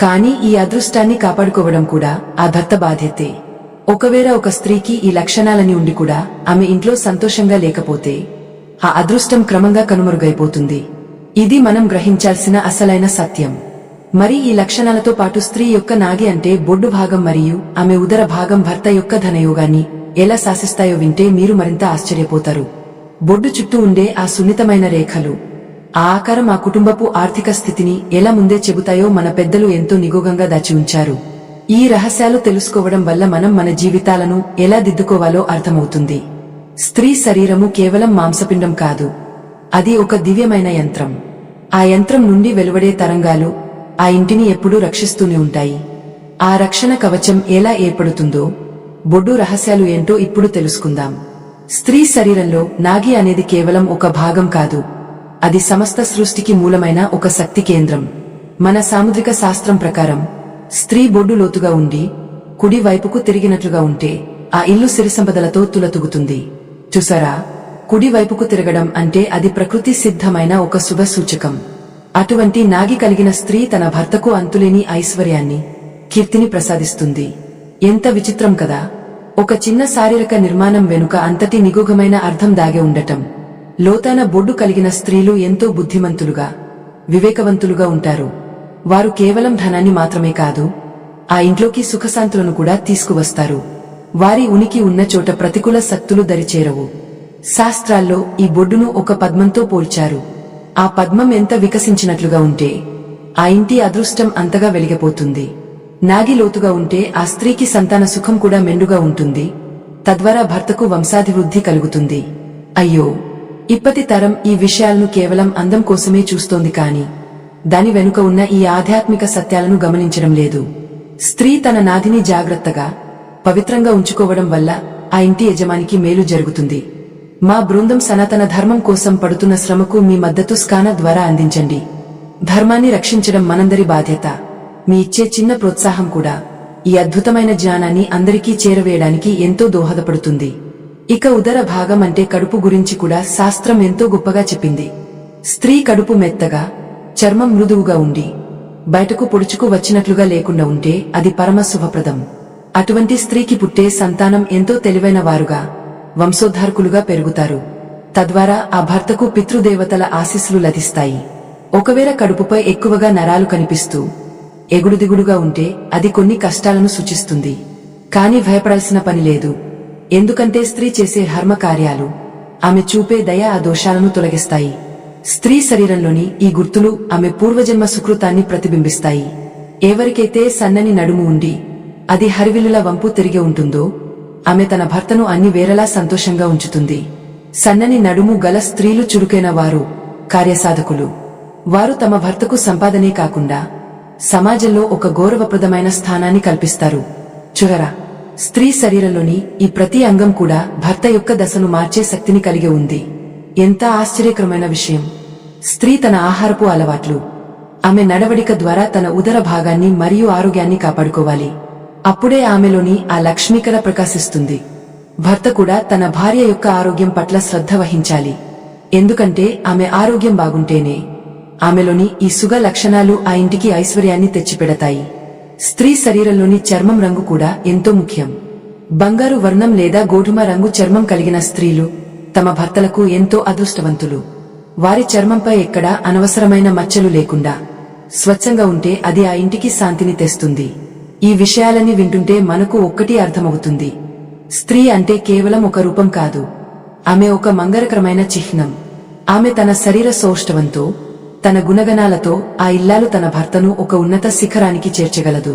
S1: కానీ ఈ అదృష్టాన్ని కాపాడుకోవడం కూడా ఆ భర్త బాధ్యతే. ఒకవేళ ఒక స్త్రీకి ఈ లక్షణాలని ఉండి కూడా ఆమె ఇంట్లో సంతోషంగా లేకపోతే ఆ అదృష్టం క్రమంగా కనుమరుగైపోతుంది. ఇది మనం గ్రహించాల్సిన అసలైన సత్యం. మరి ఈ లక్షణాలతో పాటు స్త్రీ యొక్క నాగి అంటే బొడ్డు భాగం మరియు ఆమె ఉదర భాగం భర్త యొక్క ధనయోగాన్ని ఎలా శాసిస్తాయో వింటే మీరు మరింత ఆశ్చర్యపోతారు. బొడ్డు చుట్టూ ఉండే ఆ సున్నితమైన రేఖలు, ఆ ఆకారం ఆ కుటుంబపు ఆర్థిక స్థితిని ఎలా ముందే చెబుతాయో మన పెద్దలు ఎంతో నిగూఢంగా దాచి ఉంచారు. ఈ రహస్యాలు తెలుసుకోవడం వల్ల మనం మన జీవితాలను ఎలా దిద్దుకోవాలో అర్థమవుతుంది. స్త్రీ శరీరము కేవలం మాంసపిండం కాదు, అది ఒక దివ్యమైన యంత్రం. ఆ యంత్రం నుండి వెలువడే తరంగాలు ఆ ఇంటిని ఎప్పుడూ రక్షిస్తూనే ఉంటాయి. ఆ రక్షణ కవచం ఎలా ఏర్పడుతుందో, బొడ్డు రహస్యాలు ఏంటో ఇప్పుడు తెలుసుకుందాం. స్త్రీ శరీరంలో నాగి అనేది కేవలం ఒక భాగం కాదు, అది సమస్త సృష్టికి మూలమైన ఒక శక్తి కేంద్రం. మన సాముద్రిక శాస్త్రం ప్రకారం స్త్రీ బొడ్డు లోతుగా ఉండి కుడి వైపుకు తిరిగినట్లుగా ఉంటే ఆ ఇల్లు సిరిసంపదలతో తులతూగుతుంది. చూసారా, కుడి వైపుకు తిరగడం అంటే అది ప్రకృతి సిద్ధమైన ఒక శుభ సూచకం. అటువంటి నాగి కలిగిన స్త్రీ తన భర్తకు అంతులేని ఐశ్వర్యాన్ని, కీర్తిని ప్రసాదిస్తుంది. ఎంత విచిత్రం కదా. ఒక చిన్న శారీరక నిర్మాణం వెనుక అంతటి నిగూఢమైన అర్థం దాగే ఉండటం. లోతైన బొడ్డు కలిగిన స్త్రీలు ఎంతో బుద్ధిమంతులుగా, వివేకవంతులుగా ఉంటారు. వారు కేవలం ధనాన్ని మాత్రమే కాదు, ఆ ఇంట్లోకి సుఖశాంతులను కూడా తీసుకువస్తారు. వారి ఉనికి ఉన్న చోట ప్రతికూల శక్తులు దరిచేరవు. శాస్త్రాల్లో ఈ బొడ్డును ఒక పద్మంతో పోల్చారు. ఆ పద్మం ఎంత వికసించినట్లుగా ఉంటే ఆ ఇంటి అదృష్టం అంతగా వెలిగిపోతుంది. నాగి లోతుగా ఉంటే ఆ స్త్రీకి సంతాన సుఖం కూడా మెండుగా ఉంటుంది. తద్వారా భర్తకు వంశాభివృద్ధి కలుగుతుంది. అయ్యో, ఇప్పటి తరం ఈ విషయాలను కేవలం అందం కోసమే చూస్తోంది కాని దాని వెనుక ఉన్న ఈ ఆధ్యాత్మిక సత్యాలను గమనించడం లేదు. స్త్రీ తన నాదిని జాగ్రత్తగా పవిత్రంగా ఉంచుకోవడం వల్ల ఆ ఇంటి యజమానికి మేలు జరుగుతుంది. మా బృందం సనాతన ధర్మం కోసం పడుతున్న శ్రమకు మీ మద్దతు స్కానర్ ద్వారా అందించండి. ధర్మాన్ని రక్షించడం మనందరి బాధ్యత. మీ ఇచ్చే చిన్న ప్రోత్సాహం కూడా ఈ అద్భుతమైన జ్ఞానాన్ని అందరికీ చేరవేయడానికి ఎంతో దోహదపడుతుంది. ఇక ఉదర భాగం అంటే కడుపు గురించి కూడా శాస్త్రం ఎంతో గొప్పగా చెప్పింది. స్త్రీ కడుపు మెత్తగా, చర్మం మృదువుగా ఉండి బయటకు పొడుచుకు వచ్చినట్లుగా లేకుండా ఉంటే అది పరమ శుభప్రదం. అటువంటి స్త్రీకి పుట్టే సంతానం ఎంతో తెలివైన వారుగా, వంశోద్ధారకులుగా పెరుగుతారు. తద్వారా ఆ భర్తకు పితృదేవతల ఆశీస్సులు లభిస్తాయి. ఒకవేళ కడుపుపై ఎక్కువగా నరాలు కనిపిస్తూ ఎగుడుదిగుడుగా ఉంటే అది కొన్ని కష్టాలను సూచిస్తుంది. కాని భయపడాల్సిన పని లేదు. ఎందుకంటే స్త్రీ చేసే ధర్మ కార్యాలు, ఆమె చూపే దయ ఆ దోషాలను తొలగిస్తాయి. స్త్రీ శరీరంలోని ఈ గుర్తులు ఆమె పూర్వజన్మ సుకృతాన్ని ప్రతిబింబిస్తాయి. ఎవరికైతే సన్నని నడుము ఉండి అది హరివిల్లుల వంపు తిరిగి ఉంటుందో ఆమె తన భర్తను అన్ని వేళలా సంతోషంగా ఉంచుతుంది. సన్నని నడుము గల స్త్రీలు చురుకైన వారు, కార్యసాధకులు. వారు తమ భర్తకు సంపాదనే కాకుండా సమాజంలో ఒక గౌరవప్రదమైన స్థానాన్ని కల్పిస్తారు. చూడరా, స్త్రీ శరీరంలోని ఈ ప్రతి అంగం కూడా భర్త యొక్క దశను మార్చే శక్తిని కలిగి ఉంది. ఎంత ఆశ్చర్యకరమైన విషయం! స్త్రీ తన ఆహారపు అలవాట్లు, ఆమె నడవడిక ద్వారా తన ఉదర భాగాన్ని మరియు ఆరోగ్యాన్ని కాపాడుకోవాలి. అప్పుడే ఆమెలోని ఆ లక్ష్మీకళ ప్రకాశిస్తుంది. భర్త కూడా తన భార్య యొక్క ఆరోగ్యం పట్ల శ్రద్ధ వహించాలి. ఎందుకంటే ఆమె ఆరోగ్యం బాగుంటేనే ఆమెలోని ఈ సుగ లక్షణాలు ఆ ఇంటికి ఐశ్వర్యాన్ని తెచ్చిపెడతాయి. స్త్రీ శరీరంలోని చర్మం రంగు కూడా ఎంతో ముఖ్యం. బంగారు వర్ణం లేదా గోధుమ రంగు చర్మం కలిగిన స్త్రీలు తమ భర్తలకు ఎంతో అదృష్టవంతులు. వారి చర్మంపై ఎక్కడా అనవసరమైన మచ్చలు లేకుండా స్వచ్ఛంగా ఉంటే అది ఆ ఇంటికి శాంతిని తెస్తుంది. ఈ విషయాలన్నీ వింటుంటే మనకు ఒక్కటి అర్థమవుతుంది. స్త్రీ అంటే కేవలం ఒక రూపం కాదు, ఆమె ఒక మంగళకరమైన చిహ్నం. ఆమె తన శరీర సౌష్ఠవంతో, తన గుణగణాలతో ఆ ఇల్లాలు తన భర్తను ఒక ఉన్నత శిఖరానికి చేర్చగలదు.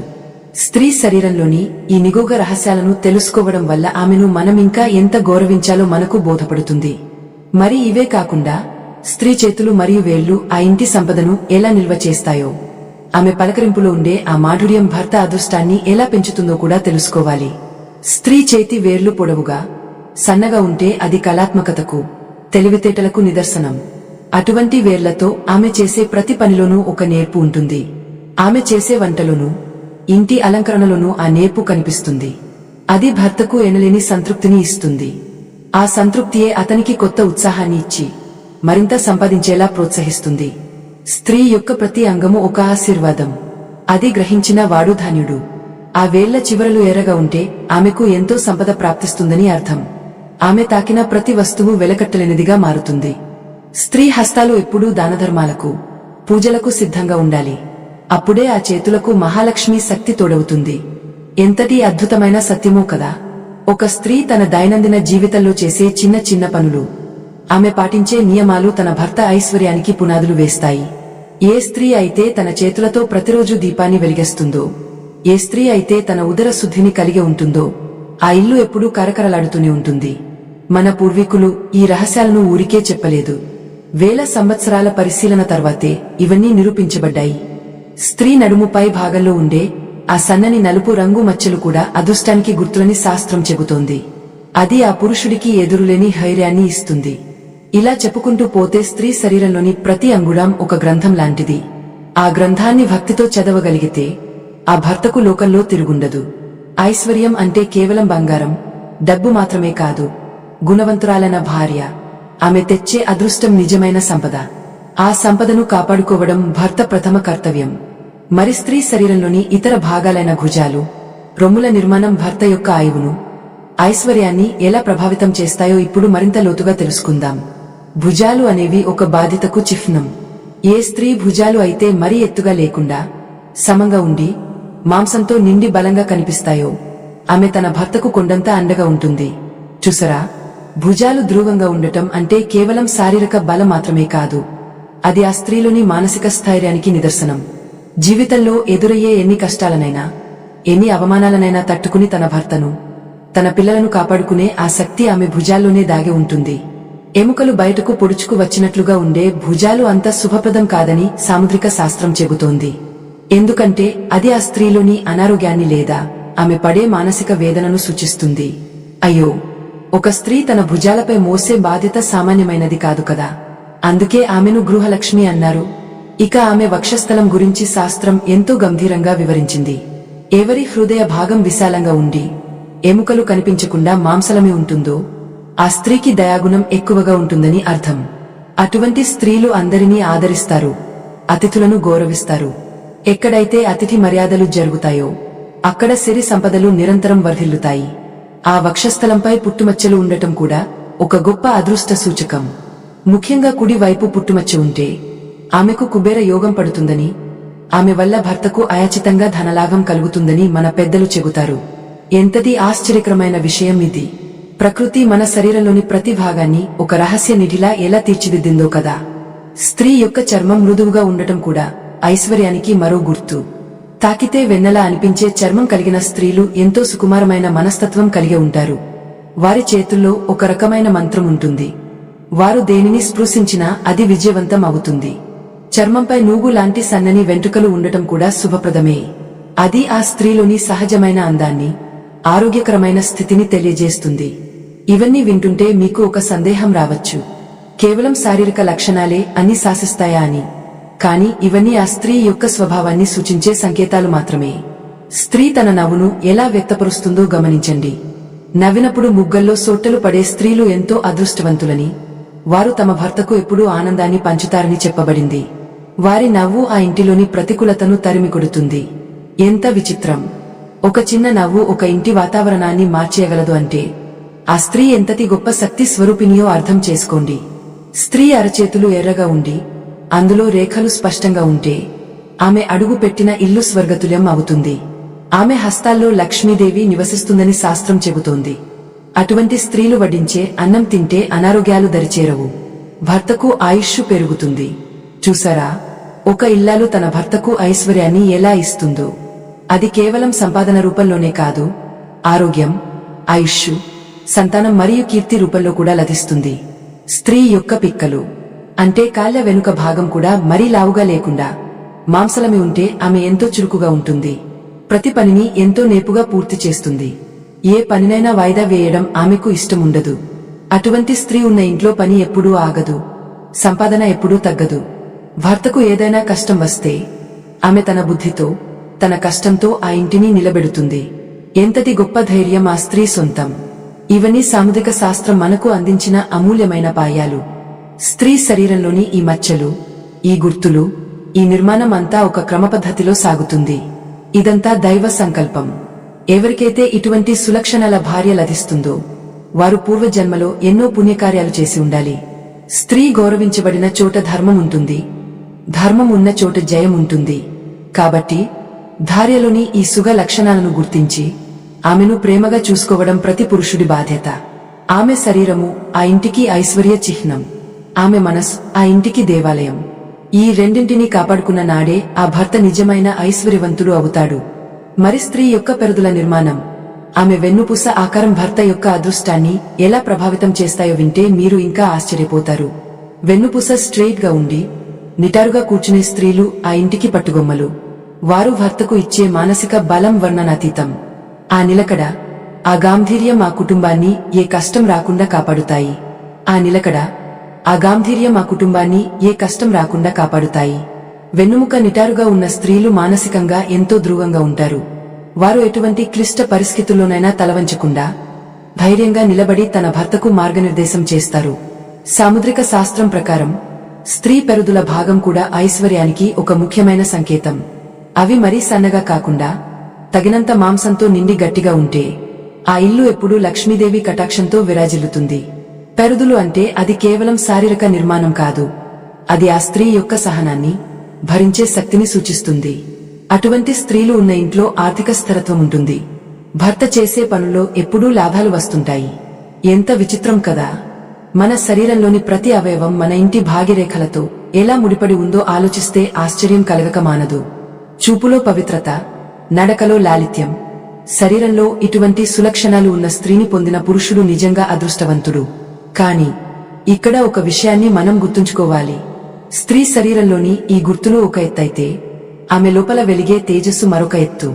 S1: స్త్రీ శరీరంలోని ఈ నిగూఢ రహస్యాలను తెలుసుకోవడం వల్ల ఆమెను మనం ఇంకా ఎంత గౌరవించాలో మనకు బోధపడుతుంది. మరి ఇవే కాకుండా స్త్రీ చేతులు మరియు వేళ్లు ఆ ఇంటి సంపదను ఎలా నిల్వ చేస్తాయో, ఆమె పలకరింపులో ఉండే ఆ మాధుర్యం భర్త అదృష్టాన్ని ఎలా పెంచుతుందో కూడా తెలుసుకోవాలి. స్త్రీ చేతి వేర్లు పొడవుగా, సన్నగా ఉంటే అది కళాత్మకతకు, తెలివితేటలకు నిదర్శనం. అటువంటి వేర్లతో ఆమె చేసే ప్రతి పనిలోనూ ఒక నేర్పు ఉంటుంది. ఆమె చేసే వంటలోనూ, ఇంటి అలంకరణలోనూ ఆ నేర్పు కనిపిస్తుంది. అది భర్తకు ఎనలేని సంతృప్తిని ఇస్తుంది. ఆ సంతృప్తియే అతనికి కొత్త ఉత్సాహాన్ని ఇచ్చి మరింత సంపాదించేలా ప్రోత్సహిస్తుంది. స్త్రీ యొక్క ప్రతి అంగము ఒక ఆశీర్వాదం. అది గ్రహించిన వాడు ధన్యుడు. ఆ వేళ్ల చివరలు ఎర్రగా ఉంటే ఆమెకు ఎంతో సంపద ప్రాప్తిస్తుందని అర్థం. ఆమె తాకిన ప్రతి వస్తువు వెలకట్టలేనిదిగా మారుతుంది. స్త్రీ హస్తాలు ఎప్పుడూ దానధర్మాలకు, పూజలకు సిద్ధంగా ఉండాలి. అప్పుడే ఆ చేతులకు మహాలక్ష్మి శక్తి తోడవుతుంది. ఎంతటి అద్భుతమైన సత్యమో కదా! ఒక స్త్రీ తన దైనందిన జీవితంలో చేసే చిన్న చిన్న పనులు, ఆమె పాటించే నియమాలు తన భర్త ఐశ్వర్యానికి పునాదులు వేస్తాయి. ఏ స్త్రీ అయితే తన చేతులతో ప్రతిరోజు దీపాన్ని వెలిగిస్తుందో, ఏ స్త్రీ అయితే తన ఉదర శుద్ధిని కలిగి ఉంటుందో ఆ ఇల్లు ఎప్పుడూ కరకరలాడుతూనే ఉంటుంది. మన పూర్వీకులు ఈ రహస్యాలను ఊరికే చెప్పలేదు. వేల సంవత్సరాల పరిశీలన తర్వాతే ఇవన్నీ నిరూపించబడ్డాయి. స్త్రీ నడుముపై భాగంలో ఉండే ఆ సన్నని నలుపు రంగు మచ్చలు కూడా అదృష్టానికి గుర్తులని శాస్త్రం చెబుతోంది. అది ఆ పురుషుడికి ఎదురులేని ధైర్యాన్ని ఇస్తుంది. ఇలా చెప్పుకుంటూ పోతే స్త్రీ శరీరంలోని ప్రతి అంగుళం ఒక గ్రంథం లాంటిది. ఆ గ్రంథాన్ని భక్తితో చదవగలిగితే ఆ భర్తకు లోకంలో తిరుగుండదు. ఐశ్వర్యం అంటే కేవలం బంగారం, డబ్బు మాత్రమే కాదు. గుణవంతురాలైన భార్య, ఆమె తెచ్చే అదృష్టం నిజమైన సంపద. ఆ సంపదను కాపాడుకోవడం భర్త ప్రథమ కర్తవ్యం. మరి స్త్రీ శరీరంలోని ఇతర భాగాలైన భుజాలు, రొమ్ముల నిర్మాణం భర్త యొక్క ఆయువును, ఐశ్వర్యాన్ని ఎలా ప్రభావితం చేస్తాయో ఇప్పుడు మరింత లోతుగా తెలుసుకుందాం. భుజాలు అనేవి ఒక బాధ్యతకు చిహ్నం. ఏ స్త్రీ భుజాలు అయితే మరీ ఎత్తుగా లేకుండా సమంగా ఉండి మాంసంతో నిండి బలంగా కనిపిస్తాయో ఆమె తన భర్తకు కొండంత అండగా ఉంటుంది. చూసరా, భుజాలు ధ్రువంగా ఉండటం అంటే కేవలం శారీరక బలం మాత్రమే కాదు, అది ఆ స్త్రీలోని మానసిక స్థైర్యానికి నిదర్శనం. జీవితంలో ఎదురయ్యే ఎన్ని కష్టాలనైనా, ఎన్ని అవమానాలనైనా తట్టుకుని తన భర్తను, తన పిల్లలను కాపాడుకునే ఆ శక్తి ఆమె భుజాల్లోనే దాగి ఉంటుంది. ఎముకలు బయటకు పొడుచుకు వచ్చినట్లుగా ఉండే భుజాలు అంత శుభప్రదం కాదని సాముద్రిక శాస్త్రం చెబుతోంది. ఎందుకంటే అది ఆ స్త్రీలోని అనారోగ్యాన్ని లేదా ఆమె పడే మానసిక వేదనను సూచిస్తుంది. అయ్యో, ఒక స్త్రీ తన భుజాలపై మోసే బాధ్యత సామాన్యమైనది కాదు కదా. అందుకే ఆమెను గృహలక్ష్మి అన్నారు. ఇక ఆమె వక్షస్థలం గురించి శాస్త్రం ఎంతో గంభీరంగా వివరించింది. ఎవరి హృదయ భాగం విశాలంగా ఉండి ఎముకలు కనిపించకుండా మాంసలమే ఉంటుందో ఆ స్త్రీకి దయాగుణం ఎక్కువగా ఉంటుందని అర్థం. అటువంటి స్త్రీలు అందరినీ ఆదరిస్తారు, అతిథులను గౌరవిస్తారు. ఎక్కడైతే అతిథి మర్యాదలు జరుగుతాయో అక్కడ సిరి సంపదలు నిరంతరం వర్ధిల్లుతాయి. ఆ వక్షస్థలంపై పుట్టుమచ్చలు ఉండటం కూడా ఒక గొప్ప అదృష్ట సూచకం. ముఖ్యంగా కుడి వైపు పుట్టుమచ్చ ఉంటే ఆమెకు కుబేర యోగం పడుతుందని, ఆమె వల్ల భర్తకు అయాచితంగా ధనలాభం కలుగుతుందని మన పెద్దలు చెబుతారు. ఎంతటి ఆశ్చర్యకరమైన విషయం ఇది! ప్రకృతి మన శరీరంలోని ప్రతి భాగాన్ని ఒక రహస్య నిధిలా ఎలా తీర్చిదిద్దిందో కదా. స్త్రీ యొక్క చర్మం మృదువుగా ఉండటం కూడా ఐశ్వర్యానికి మరో గుర్తు. తాకితే వెన్నెలా అనిపించే చర్మం కలిగిన స్త్రీలు ఎంతో సుకుమారమైన మనస్తత్వం కలిగి ఉంటారు. వారి చేతుల్లో ఒక రకమైన మంత్రం ఉంటుంది. వారు దేనిని స్పృశించినా అది విజయవంతం అవుతుంది. చర్మంపై నూగు లాంటి సన్నని వెంట్రుకలు ఉండటం కూడా శుభప్రదమే. అది ఆ స్త్రీలోని సహజమైన అందాన్ని, ఆరోగ్యకరమైన స్థితిని తెలియజేస్తుంది. ఇవన్నీ వింటుంటే మీకు ఒక సందేహం రావచ్చు, కేవలం శారీరక లక్షణాలే అన్ని శాసిస్తాయా అని. కాని ఇవన్నీ ఆ స్త్రీ యొక్క స్వభావాన్ని సూచించే సంకేతాలు మాత్రమే. స్త్రీ తన నవ్వును ఎలా వ్యక్తపరుస్తుందో గమనించండి. నవ్వినప్పుడు ముగ్గల్లో సొట్టలు పడే స్త్రీలు ఎంతో అదృష్టవంతులని, వారు తమ భర్తకు ఎప్పుడూ ఆనందాన్ని పంచుతారని చెప్పబడింది. వారి నవ్వు ఆ ఇంటిలోని ప్రతికూలతను తరిమికొడుతుంది. ఎంత విచిత్రం! ఒక చిన్న నవ్వు ఒక ఇంటి వాతావరణాన్ని మార్చేయగలదు అంటే ఆ స్త్రీ ఎంతటి గొప్ప శక్తి స్వరూపిణియో అర్థం చేసుకోండి. స్త్రీ అరచేతులు ఎర్రగా ఉండి అందులో రేఖలు స్పష్టంగా ఉంటే ఆమె అడుగు పెట్టిన ఇల్లు స్వర్గతుల్యం అవుతుంది. ఆమె హస్తాల్లో లక్ష్మీదేవి నివసిస్తుందని శాస్త్రం చెబుతోంది. అటువంటి స్త్రీలు వడ్డించే అన్నం తింటే అనారోగ్యాలు దరిచేరవు, భర్తకు ఆయుష్ పెరుగుతుంది. చూసారా, ఒక ఇల్లాలు తన భర్తకు ఐశ్వర్యాన్ని ఎలా ఇస్తుందో. అది కేవలం సంపాదన రూపంలోనే కాదు, ఆరోగ్యం, ఆయుష్, సంతానం మరియు కీర్తి రూపంలో కూడా లభిస్తుంది. స్త్రీ యొక్క పిక్కలు అంటే కాళ్ల వెనుక భాగం కూడా మరీ లావుగా లేకుండా మాంసలమి ఉంటే ఆమె ఎంతో చురుకుగా ఉంటుంది. ప్రతి పనిని ఎంతో నేపుగా పూర్తి చేస్తుంది. ఏ పనినైనా వాయిదా వేయడం ఆమెకు ఇష్టముండదు. అటువంటి స్త్రీ ఉన్న ఇంట్లో పని ఎప్పుడూ ఆగదు, సంపాదన ఎప్పుడూ తగ్గదు. భర్తకు ఏదైనా కష్టం వస్తే ఆమె తన బుద్ధితో, తన కష్టంతో ఆ ఇంటిని నిలబెడుతుంది. ఎంతటి గొప్ప ధైర్యం ఆ స్త్రీ సొంతం! ఇవన్నీ సాముద్రిక శాస్త్రం మనకు అందించిన అమూల్యమైన పాయాలు. స్త్రీ శరీరంలోని ఈ మచ్చలు, ఈ గుర్తులు, ఈ నిర్మాణం అంతా ఒక క్రమపద్ధతిలో సాగుతుంది. ఇదంతా దైవ సంకల్పం. ఎవరికైతే ఇటువంటి సులక్షణాల భార్య లభిస్తుందో వారు పూర్వజన్మలో ఎన్నో పుణ్యకార్యాలు చేసి ఉండాలి. స్త్రీ గౌరవించబడిన చోట ధర్మం ఉంటుంది, ధర్మం ఉన్న చోట జయం ఉంటుంది. కాబట్టి భార్యలోని ఈ సుగ లక్షణాలను గుర్తించి ఆమెను ప్రేమగా చూసుకోవడం ప్రతి పురుషుడి బాధ్యత. ఆమె శరీరము ఆ ఇంటికి ఐశ్వర్య చిహ్నం, ఆమె మనసు ఆ ఇంటికి దేవాలయం. ఈ రెండింటినీ కాపాడుకున్న నాడే ఆ భర్త నిజమైన ఐశ్వర్యవంతుడు అవుతాడు. మరి స్త్రీ యొక్క పెరుదుల నిర్మాణం, ఆమె వెన్నుపూస ఆకారం భర్త యొక్క అదృష్టాన్ని ఎలా ప్రభావితం చేస్తాయో వింటే మీరు ఇంకా ఆశ్చర్యపోతారు. వెన్నుపూస స్ట్రెయిట్ గా ఉండి నిటారుగా కూర్చునే స్త్రీలు ఆ ఇంటికి పట్టుగొమ్మలు. వారు భర్తకు ఇచ్చే మానసిక బలం వర్ణనాతీతం. ఆ నిలకడ, ఆ గాంభీర్యం ఆ కుటుంబాన్ని ఏ కష్టం రాకుండా కాపాడుతాయి. ఆ నిలకడ, ఆ గాంభీర్యం ఆ కుటుంబాన్ని ఏ కష్టం రాకుండా కాపాడుతాయి. వెన్నుముక నిటారుగా ఉన్న స్త్రీలు మానసికంగా ఎంతో ధృవంగా ఉంటారు. వారు ఎటువంటి క్లిష్ట పరిస్థితుల్లోనైనా తలవంచకుండా ధైర్యంగా నిలబడి తన భర్తకు మార్గనిర్దేశం చేస్తారు. సాముద్రిక శాస్త్రం ప్రకారం స్త్రీ పెరుదుల భాగం కూడా ఐశ్వర్యానికి ఒక ముఖ్యమైన సంకేతం. అవి మరీ సన్నగా కాకుండా తగినంత మాంసంతో నిండి గట్టిగా ఉంటే ఆ ఇల్లు ఎప్పుడూ లక్ష్మీదేవి కటాక్షంతో విరాజిల్లుతుంది. పెరుదులు అంటే అది కేవలం శారీరక నిర్మాణం కాదు, అది ఆ స్త్రీ యొక్క సహనాన్ని, భరించే శక్తిని సూచిస్తుంది. అటువంటి స్త్రీలు ఉన్న ఇంట్లో ఆర్థిక స్థిరత్వం ఉంటుంది. భర్త చేసే పనుల్లో ఎప్పుడూ లాభాలు వస్తుంటాయి. ఎంత విచిత్రం కదా! మన శరీరంలోని ప్రతి అవయవం మన ఇంటి భాగ్యరేఖలతో ఎలా ముడిపడి ఉందో ఆలోచిస్తే ఆశ్చర్యం కలగక మానదు. చూపులో పవిత్రత, నడకలో లాలిత్యం, శరీరంలో ఇటువంటి సులక్షణాలు ఉన్న స్త్రీని పొందిన పురుషుడు నిజంగా అదృష్టవంతుడు. కాని ఇక్కడ ఒక విషయాన్ని మనం గుర్తుంచుకోవాలి. స్త్రీ శరీరంలోని ఈ గుర్తులు ఒక ఎత్తైతే ఆమె లోపల వెలిగే తేజస్సు మరొక ఎత్తు.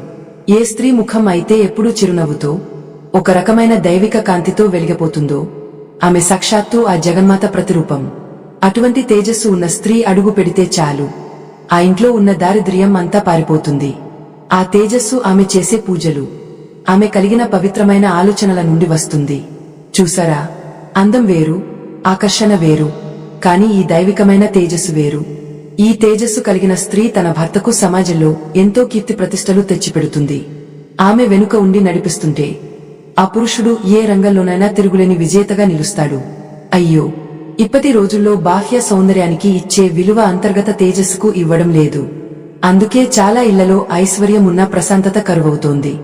S1: ఏ స్త్రీ ముఖం అయితే ఎప్పుడూ చిరునవ్వుతో ఒక రకమైన దైవిక కాంతితో వెలిగిపోతుందో ఆమె సాక్షాత్తు ఆ జగన్మాత ప్రతిరూపం. అటువంటి తేజస్సు ఉన్న స్త్రీ అడుగు పెడితే చాలు, ఆ ఇంట్లో ఉన్న దారిద్ర్యం అంతా పారిపోతుంది. ఆ తేజస్సు ఆమె చేసే పూజలు, ఆమె కలిగిన పవిత్రమైన ఆలోచనల నుండి వస్తుంది. చూసారా, అందం వేరు, ఆకర్షణ వేరు, కాని ఈ దైవికమైన తేజస్సు వేరు. ఈ తేజస్సు కలిగిన స్త్రీ తన భర్తకు సమాజంలో ఎంతో కీర్తి ప్రతిష్టలు తెచ్చిపెడుతుంది. ఆమె వెనుక ఉండి నడిపిస్తుంటే ఆ పురుషుడు ఏ రంగంలోనైనా తిరుగులేని విజేతగా నిలుస్తాడు. అయ్యో, ఇప్పటి రోజుల్లో బాహ్య సౌందర్యానికి ఇచ్చే విలువ అంతర్గత తేజస్సుకు ఇవ్వడం లేదు. అందుకే చాలా ఇళ్లలో ఐశ్వర్యం ఉన్న ప్రశాంతత కరువవుతోంది.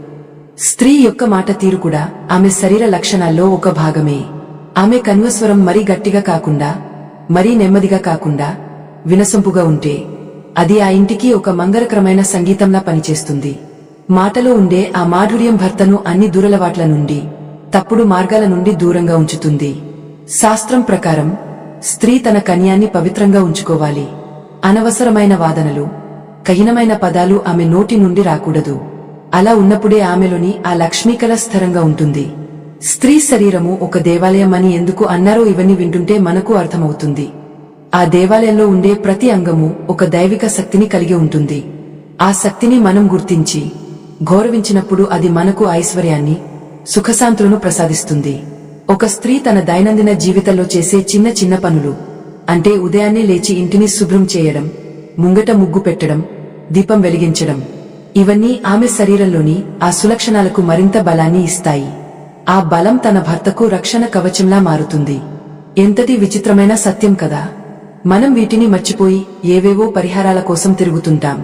S1: స్త్రీ యొక్క మాట తీరు కూడా ఆమె శరీర లక్షణాల్లో ఒక భాగమే. ఆమె కన్వస్వరం మరీ గట్టిగా కాకుండా, మరీ నెమ్మదిగా కాకుండా వినసొంపుగా ఉంటే అది ఆ ఇంటికి ఒక మంగళకరమైన సంగీతంలా పనిచేస్తుంది. మాటలో ఉండే ఆ మాధుర్యం భర్తను అన్ని దురలవాట్ల నుండి, తప్పుడు మార్గాల నుండి దూరంగా ఉంచుతుంది. శాస్త్రం ప్రకారం స్త్రీ తన కన్యాన్ని పవిత్రంగా ఉంచుకోవాలి. అనవసరమైన వాదనలు, కఠినమైన పదాలు ఆమె నోటి నుండి రాకూడదు. అలా ఉన్నప్పుడే ఆమెలోని ఆ లక్ష్మీకళ స్థిరంగా ఉంటుంది. స్త్రీ శరీరము ఒక దేవాలయం అని ఎందుకు అన్నారో ఇవన్నీ వింటుంటే మనకు అర్థమవుతుంది. ఆ దేవాలయంలో ఉండే ప్రతి అంగము ఒక దైవిక శక్తిని కలిగి ఉంటుంది. ఆ శక్తిని మనం గుర్తించి గౌరవించినప్పుడు అది మనకు ఐశ్వర్యాన్ని, సుఖశాంతులను ప్రసాదిస్తుంది. ఒక స్త్రీ తన దైనందిన జీవితంలో చేసే చిన్న చిన్న పనులు, అంటే ఉదయాన్నే లేచి ఇంటిని శుభ్రం చేయడం, ముంగట ముగ్గు పెట్టడం, దీపం వెలిగించడం, ఇవన్నీ ఆమె శరీరంలోని ఆ సులక్షణాలకు మరింత బలాన్ని ఇస్తాయి. ఆ బలం తన భర్తకు రక్షణ కవచంలా మారుతుంది. ఎంతటి విచిత్రమైన సత్యం కదా. మనం వీటిని మర్చిపోయి ఏవేవో పరిహారాల కోసం తిరుగుతుంటాం.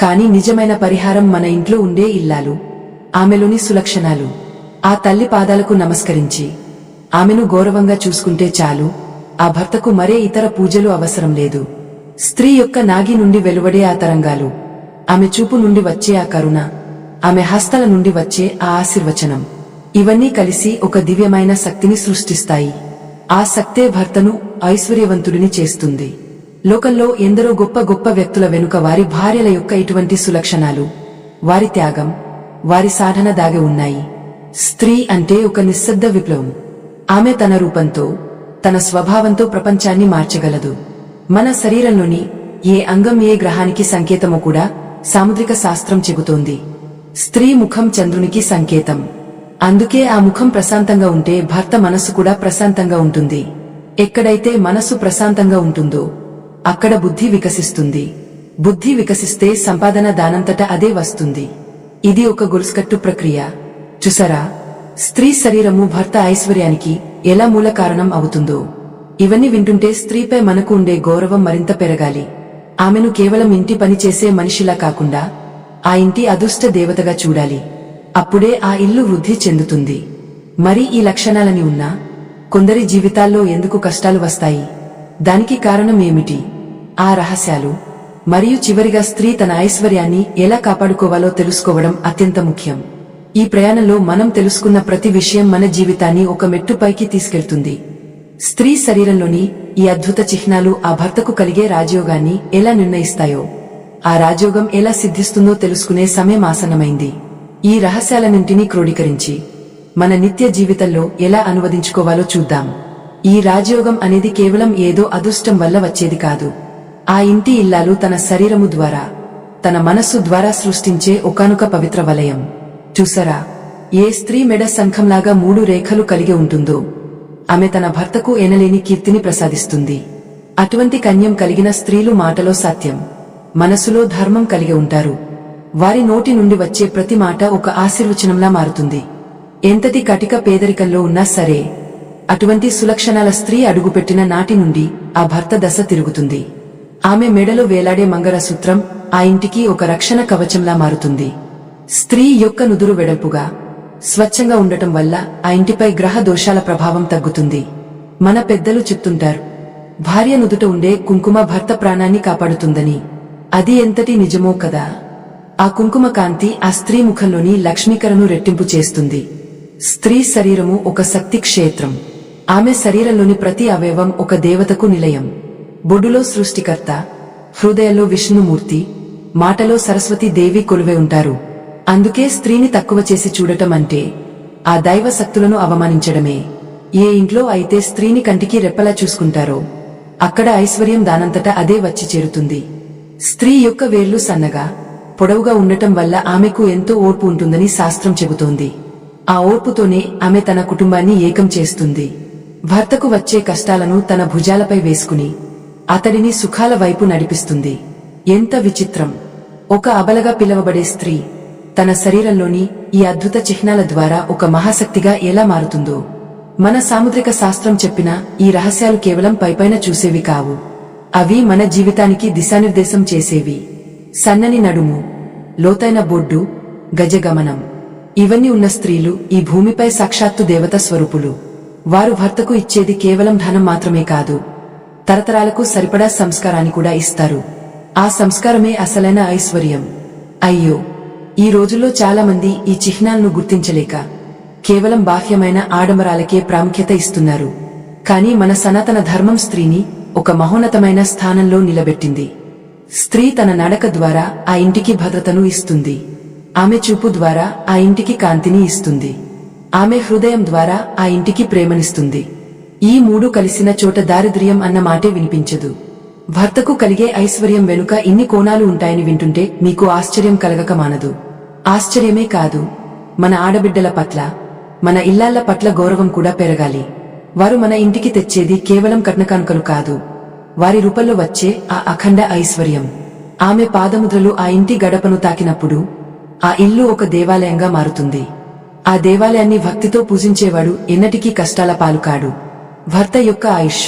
S1: కాని నిజమైన పరిహారం మన ఇంట్లో ఉండే ఇల్లాలు, ఆమెలోని సులక్షణాలు. ఆ తల్లి పాదాలకు నమస్కరించి ఆమెను గౌరవంగా చూసుకుంటే చాలు. ఆ భర్తకు మరే ఇతర పూజలు అవసరం లేదు. స్త్రీ యొక్క నాగి నుండి వెలువడే ఆ తరంగాలు, ఆమె చూపు నుండి వచ్చే ఆ కరుణ, ఆమె హస్తాల నుండి వచ్చే ఆ ఆశీర్వచనం, ఇవన్నీ కలిసి ఒక దివ్యమైన శక్తిని సృష్టిస్తాయి. ఆ శక్తే భర్తను ఐశ్వర్యవంతుడిని చేస్తుంది. లోకంలో ఎందరో గొప్ప గొప్ప వ్యక్తుల వెనుక వారి భార్యల యొక్క ఇటువంటి సులక్షణాలు, వారి త్యాగం, వారి సాధన దాగి ఉన్నాయి. స్త్రీ అంటే ఒక నిశ్శబ్ద విప్లవం. ఆమె తన రూపంతో, తన స్వభావంతో ప్రపంచాన్ని మార్చగలదు. మన శరీరంలోని ఏ అంగం ఏ గ్రహానికి సంకేతమో కూడా సాముద్రిక శాస్త్రం చెబుతోంది. స్త్రీ ముఖం చంద్రునికి సంకేతం. అందుకే ఆ ముఖం ప్రశాంతంగా ఉంటే భర్త మనస్సు కూడా ప్రశాంతంగా ఉంటుంది. ఎక్కడైతే మనస్సు ప్రశాంతంగా ఉంటుందో అక్కడ బుద్ధి వికసిస్తుంది. బుద్ధి వికసిస్తే సంపాదన దానంతట అదే వస్తుంది. ఇది ఒక గొలుసుకట్టు ప్రక్రియ. చూసారా, స్త్రీ శరీరము భర్త ఐశ్వర్యానికి ఎలా మూల కారణం అవుతుందో. ఇవన్నీ వింటుంటే స్త్రీపై మనకు ఉండే గౌరవం మరింత పెరగాలి. ఆమెను కేవలం ఇంటి పని చేసే మనిషిలా కాకుండా ఆ ఇంటి అదృష్ట దేవతగా చూడాలి. అప్పుడే ఆ ఇల్లు వృద్ధి చెందుతుంది. మరి ఈ లక్షణాలని ఉన్నా కొందరి జీవితాల్లో ఎందుకు కష్టాలు వస్తాయి? దానికి కారణం ఏమిటి? ఆ రహస్యాలు మరియు చివరిగా స్త్రీ తన ఐశ్వర్యాన్ని ఎలా కాపాడుకోవాలో తెలుసుకోవడం అత్యంత ముఖ్యం. ఈ ప్రయాణంలో మనం తెలుసుకున్న ప్రతి విషయం మన జీవితాన్ని ఒక మెట్టు పైకి తీసుకెళ్తుంది. స్త్రీ శరీరంలోని ఈ అద్భుత చిహ్నాలు ఆ భర్తకు కలిగే రాజయోగాన్ని ఎలా నిర్ణయిస్తాయో, ఆ రాజయోగం ఎలా సిద్ధిస్తుందో తెలుసుకునే సమయం ఆసన్నమైంది. ఈ రహస్యాలన్నింటినీ క్రోడీకరించి మన నిత్య జీవితంలో ఎలా అనువదించుకోవాలో చూద్దాం. ఈ రాజయోగం అనేది కేవలం ఏదో అదృష్టం వల్ల వచ్చేది కాదు. ఆ ఇంటి ఇల్లాలు తన శరీరము ద్వారా, తన మనస్సు ద్వారా సృష్టించే ఒకానొక పవిత్ర వలయం. చూసరా, ఏ స్త్రీ మెడ శంఖంలాగా 3 రేఖలు కలిగి ఉంటుందో ఆమె తన భర్తకు ఎనలేని కీర్తిని ప్రసాదిస్తుంది. అటువంటి కన్యం కలిగిన స్త్రీలు మాటలో సత్యం, మనసులో ధర్మం కలిగి ఉంటారు. వారి నోటి నుండి వచ్చే ప్రతి మాట ఒక ఆశీర్వచనంలా మారుతుంది. ఎంతటి కటిక పేదరికంలో ఉన్నా సరే అటువంటి సులక్షణాల స్త్రీ అడుగుపెట్టిన నాటి నుండి ఆ భర్త దశ తిరుగుతుంది. ఆమె మెడలో వేలాడే మంగళసూత్రం ఆ ఇంటికి ఒక రక్షణ కవచంలా మారుతుంది. స్త్రీ యొక్క నుదురు వెడల్పుగా, స్వచ్ఛంగా ఉండటం వల్ల ఆ ఇంటిపై గ్రహ దోషాల ప్రభావం తగ్గుతుంది. మన పెద్దలు చెప్తుంటారు, భార్య నుదుట ఉండే కుంకుమ భర్త ప్రాణాన్ని కాపాడుతుందని. అది ఎంతటి నిజమో కదా. ఆ కుంకుమ కాంతి ఆ స్త్రీ ముఖంలోని లక్ష్మీకరను రెట్టింపు చేస్తుంది. స్త్రీ శరీరము ఒక శక్తి క్షేత్రం. ఆమె శరీరంలోని ప్రతి అవయవం ఒక దేవతకు నిలయం. బొడ్డులో సృష్టికర్త, హృదయంలో విష్ణుమూర్తి, మాటలో సరస్వతీ దేవి కొలువై ఉంటారు. అందుకే స్త్రీని తక్కువ చేసి చూడటం అంటే ఆ దైవ శక్తులను అవమానించడమే. ఏ ఇంట్లో అయితే స్త్రీని కంటికి రెప్పలా చూసుకుంటారో అక్కడ ఐశ్వర్యం దానంతటా అదే వచ్చి చేరుతుంది. స్త్రీ యొక్క వేళ్లు సన్నగా, పొడవుగా ఉండటం వల్ల ఆమెకు ఎంతో ఓర్పు ఉంటుందని శాస్త్రం చెబుతోంది. ఆ ఓర్పుతోనే ఆమె తన కుటుంబాన్ని ఏకం చేస్తుంది. భర్తకు వచ్చే కష్టాలను తన భుజాలపై వేసుకుని అతడిని సుఖాల వైపు నడిపిస్తుంది. ఎంత విచిత్రం! ఒక అబలగా పిలవబడే స్త్రీ తన శరీరంలోని ఈ అద్భుత చిహ్నాల ద్వారా ఒక మహాశక్తిగా ఎలా మారుతుందో మన సాముద్రిక శాస్త్రం చెప్పిన ఈ రహస్యాలు కేవలం పైపైన చూసేవి కావు. అవి మన జీవితానికి దిశానిర్దేశం చేసేవి. సన్నని నడుము, లోతైన బొడ్డు, గజగమనం, ఇవన్నీ ఉన్న స్త్రీలు ఈ భూమిపై సాక్షాత్తు దేవత స్వరూపులు. వారు భర్తకు ఇచ్చేది కేవలం ధనం మాత్రమే కాదు, తరతరాలకు సరిపడా సంస్కారాన్ని కూడా ఇస్తారు. ఆ సంస్కారమే అసలైన ఐశ్వర్యం. అయ్యో, ఈ రోజుల్లో చాలా మంది ఈ చిహ్నాలను గుర్తించలేక కేవలం బాహ్యమైన ఆడంబరాలకే ప్రాముఖ్యత ఇస్తున్నారు. కానీ మన సనాతన ధర్మం స్త్రీని ఒక మహోన్నతమైన స్థానంలో నిలబెట్టింది. స్త్రీ తన నడక ద్వారా ఆ ఇంటికి భద్రతను ఇస్తుంది. ఆమె చూపు ద్వారా ఆ ఇంటికి కాంతిని ఇస్తుంది. ఆమె హృదయం ద్వారా ఆ ఇంటికి ప్రేమనిస్తుంది. ఈ మూడు కలిసిన చోట దారిద్ర్యం అన్న మాటే వినిపించదు. భర్తకు కలిగే ఐశ్వర్యం వెనుక ఇన్ని కోణాలు ఉంటాయని వింటుంటే మీకు ఆశ్చర్యం కలగక మానదు. ఆశ్చర్యమే కాదు, మన ఆడబిడ్డల పట్ల, మన ఇల్లాళ్ల పట్ల గౌరవం కూడా పెరగాలి. వారు మన ఇంటికి తెచ్చేది కేవలం కట్నకానుకలు కాదు, వారి రూపంలో వచ్చే ఆ అఖండ ఐశ్వర్యం. ఆమె పాదముద్రలు ఆ ఇంటి గడపను తాకినప్పుడు ఆ ఇల్లు ఒక దేవాలయంగా మారుతుంది. ఆ దేవాలయాన్ని భక్తితో పూజించేవాడు ఎన్నటికీ కష్టాల పాలుకాడు. భర్త యొక్క ఆయుష్,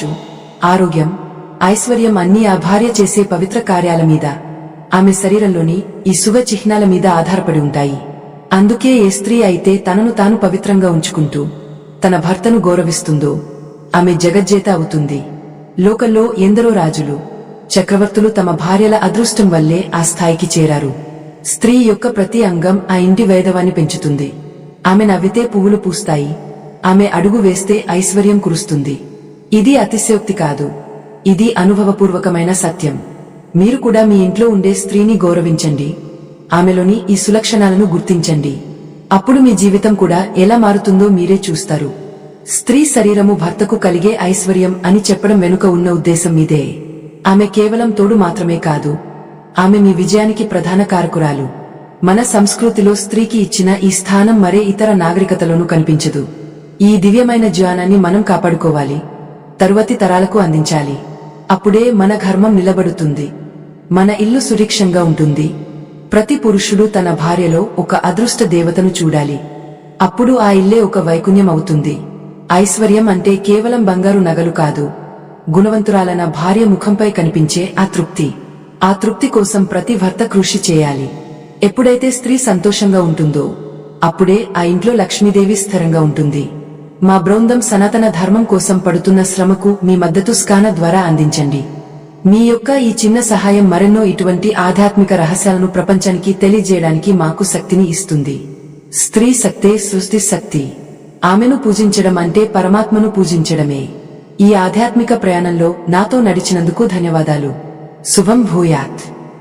S1: ఆరోగ్యం, ఐశ్వర్యం అన్నీ ఆ భార్య చేసే పవిత్ర కార్యాల మీద, ఆమె శరీరంలోని ఈ శుభ చిహ్నాల మీద ఆధారపడి ఉంటాయి. అందుకే ఏ స్త్రీ అయితే తనను తాను పవిత్రంగా ఉంచుకుంటూ తన భర్తను గౌరవిస్తుందో ఆమె జగజ్జేత అవుతుంది. లోకంలో ఎందరో రాజులు, చక్రవర్తులు తమ భార్యల అదృష్టం వల్లే ఆ స్థాయికి చేరారు. స్త్రీ యొక్క ప్రతి అంగం ఆ ఇంటి వైభవాన్ని పెంచుతుంది. ఆమె నవ్వితే పువ్వులు పూస్తాయి, ఆమె అడుగు వేస్తే ఐశ్వర్యం కురుస్తుంది. ఇది అతిశయోక్తి కాదు, ఇది అనుభవపూర్వకమైన సత్యం. మీరు కూడా మీ ఇంట్లో ఉండే స్త్రీని గౌరవించండి, ఆమెలోని ఈ సులక్షణాలను గుర్తించండి. అప్పుడు మీ జీవితం కూడా ఎలా మారుతుందో మీరే చూస్తారు. స్త్రీ శరీరము భర్తకు కలిగే ఐశ్వర్యం అని చెప్పడం వెనుక ఉన్న ఉద్దేశం మీదే. ఆమె కేవలం తోడు మాత్రమే కాదు, ఆమె మీ విజయానికి ప్రధాన కారకురాలు. మన సంస్కృతిలో స్త్రీకి ఇచ్చిన ఈ స్థానం మరే ఇతర నాగరికతలోనూ కనిపించదు. ఈ దివ్యమైన జ్ఞానాన్ని మనం కాపాడుకోవాలి, తరువాతి తరాలకు అందించాలి. అప్పుడే మన ధర్మం నిలబడుతుంది, మన ఇల్లు సురక్షంగా ఉంటుంది. ప్రతి పురుషుడు తన భార్యలో ఒక అదృష్ట దేవతను చూడాలి. అప్పుడు ఆ ఇల్లే ఒక వైకుణ్యం అవుతుంది. ఐశ్వర్యం అంటే కేవలం బంగారు నగలు కాదు, గుణవంతురాలైన భార్య ముఖంపై కనిపించే ఆ తృప్తి కోసం ప్రతి భర్త కృషి చేయాలి. ఎప్పుడైతే స్త్రీ సంతోషంగా ఉంటుందో అప్పుడే ఆ ఇంట్లో లక్ష్మీదేవి స్థిరంగా ఉంటుంది. మా బృందం సనాతన ధర్మం కోసం పడుతున్న శ్రమకు మీ మద్దతు స్కాన ద్వారా అందించండి. మీ యొక్క ఈ చిన్న సహాయం మరెన్నో ఇటువంటి ఆధ్యాత్మిక రహస్యాలను ప్రపంచానికి తెలియజేయడానికి మాకు శక్తిని ఇస్తుంది. స్త్రీ శక్తే సృష్టి శక్తి. ఆమెను పూజించడం అంటే పరమాత్మను పూజించడమే. ఈ ఆధ్యాత్మిక ప్రయాణంలో నాతో నడిచినందుకు ధన్యవాదాలు. శుభం భూయాత్.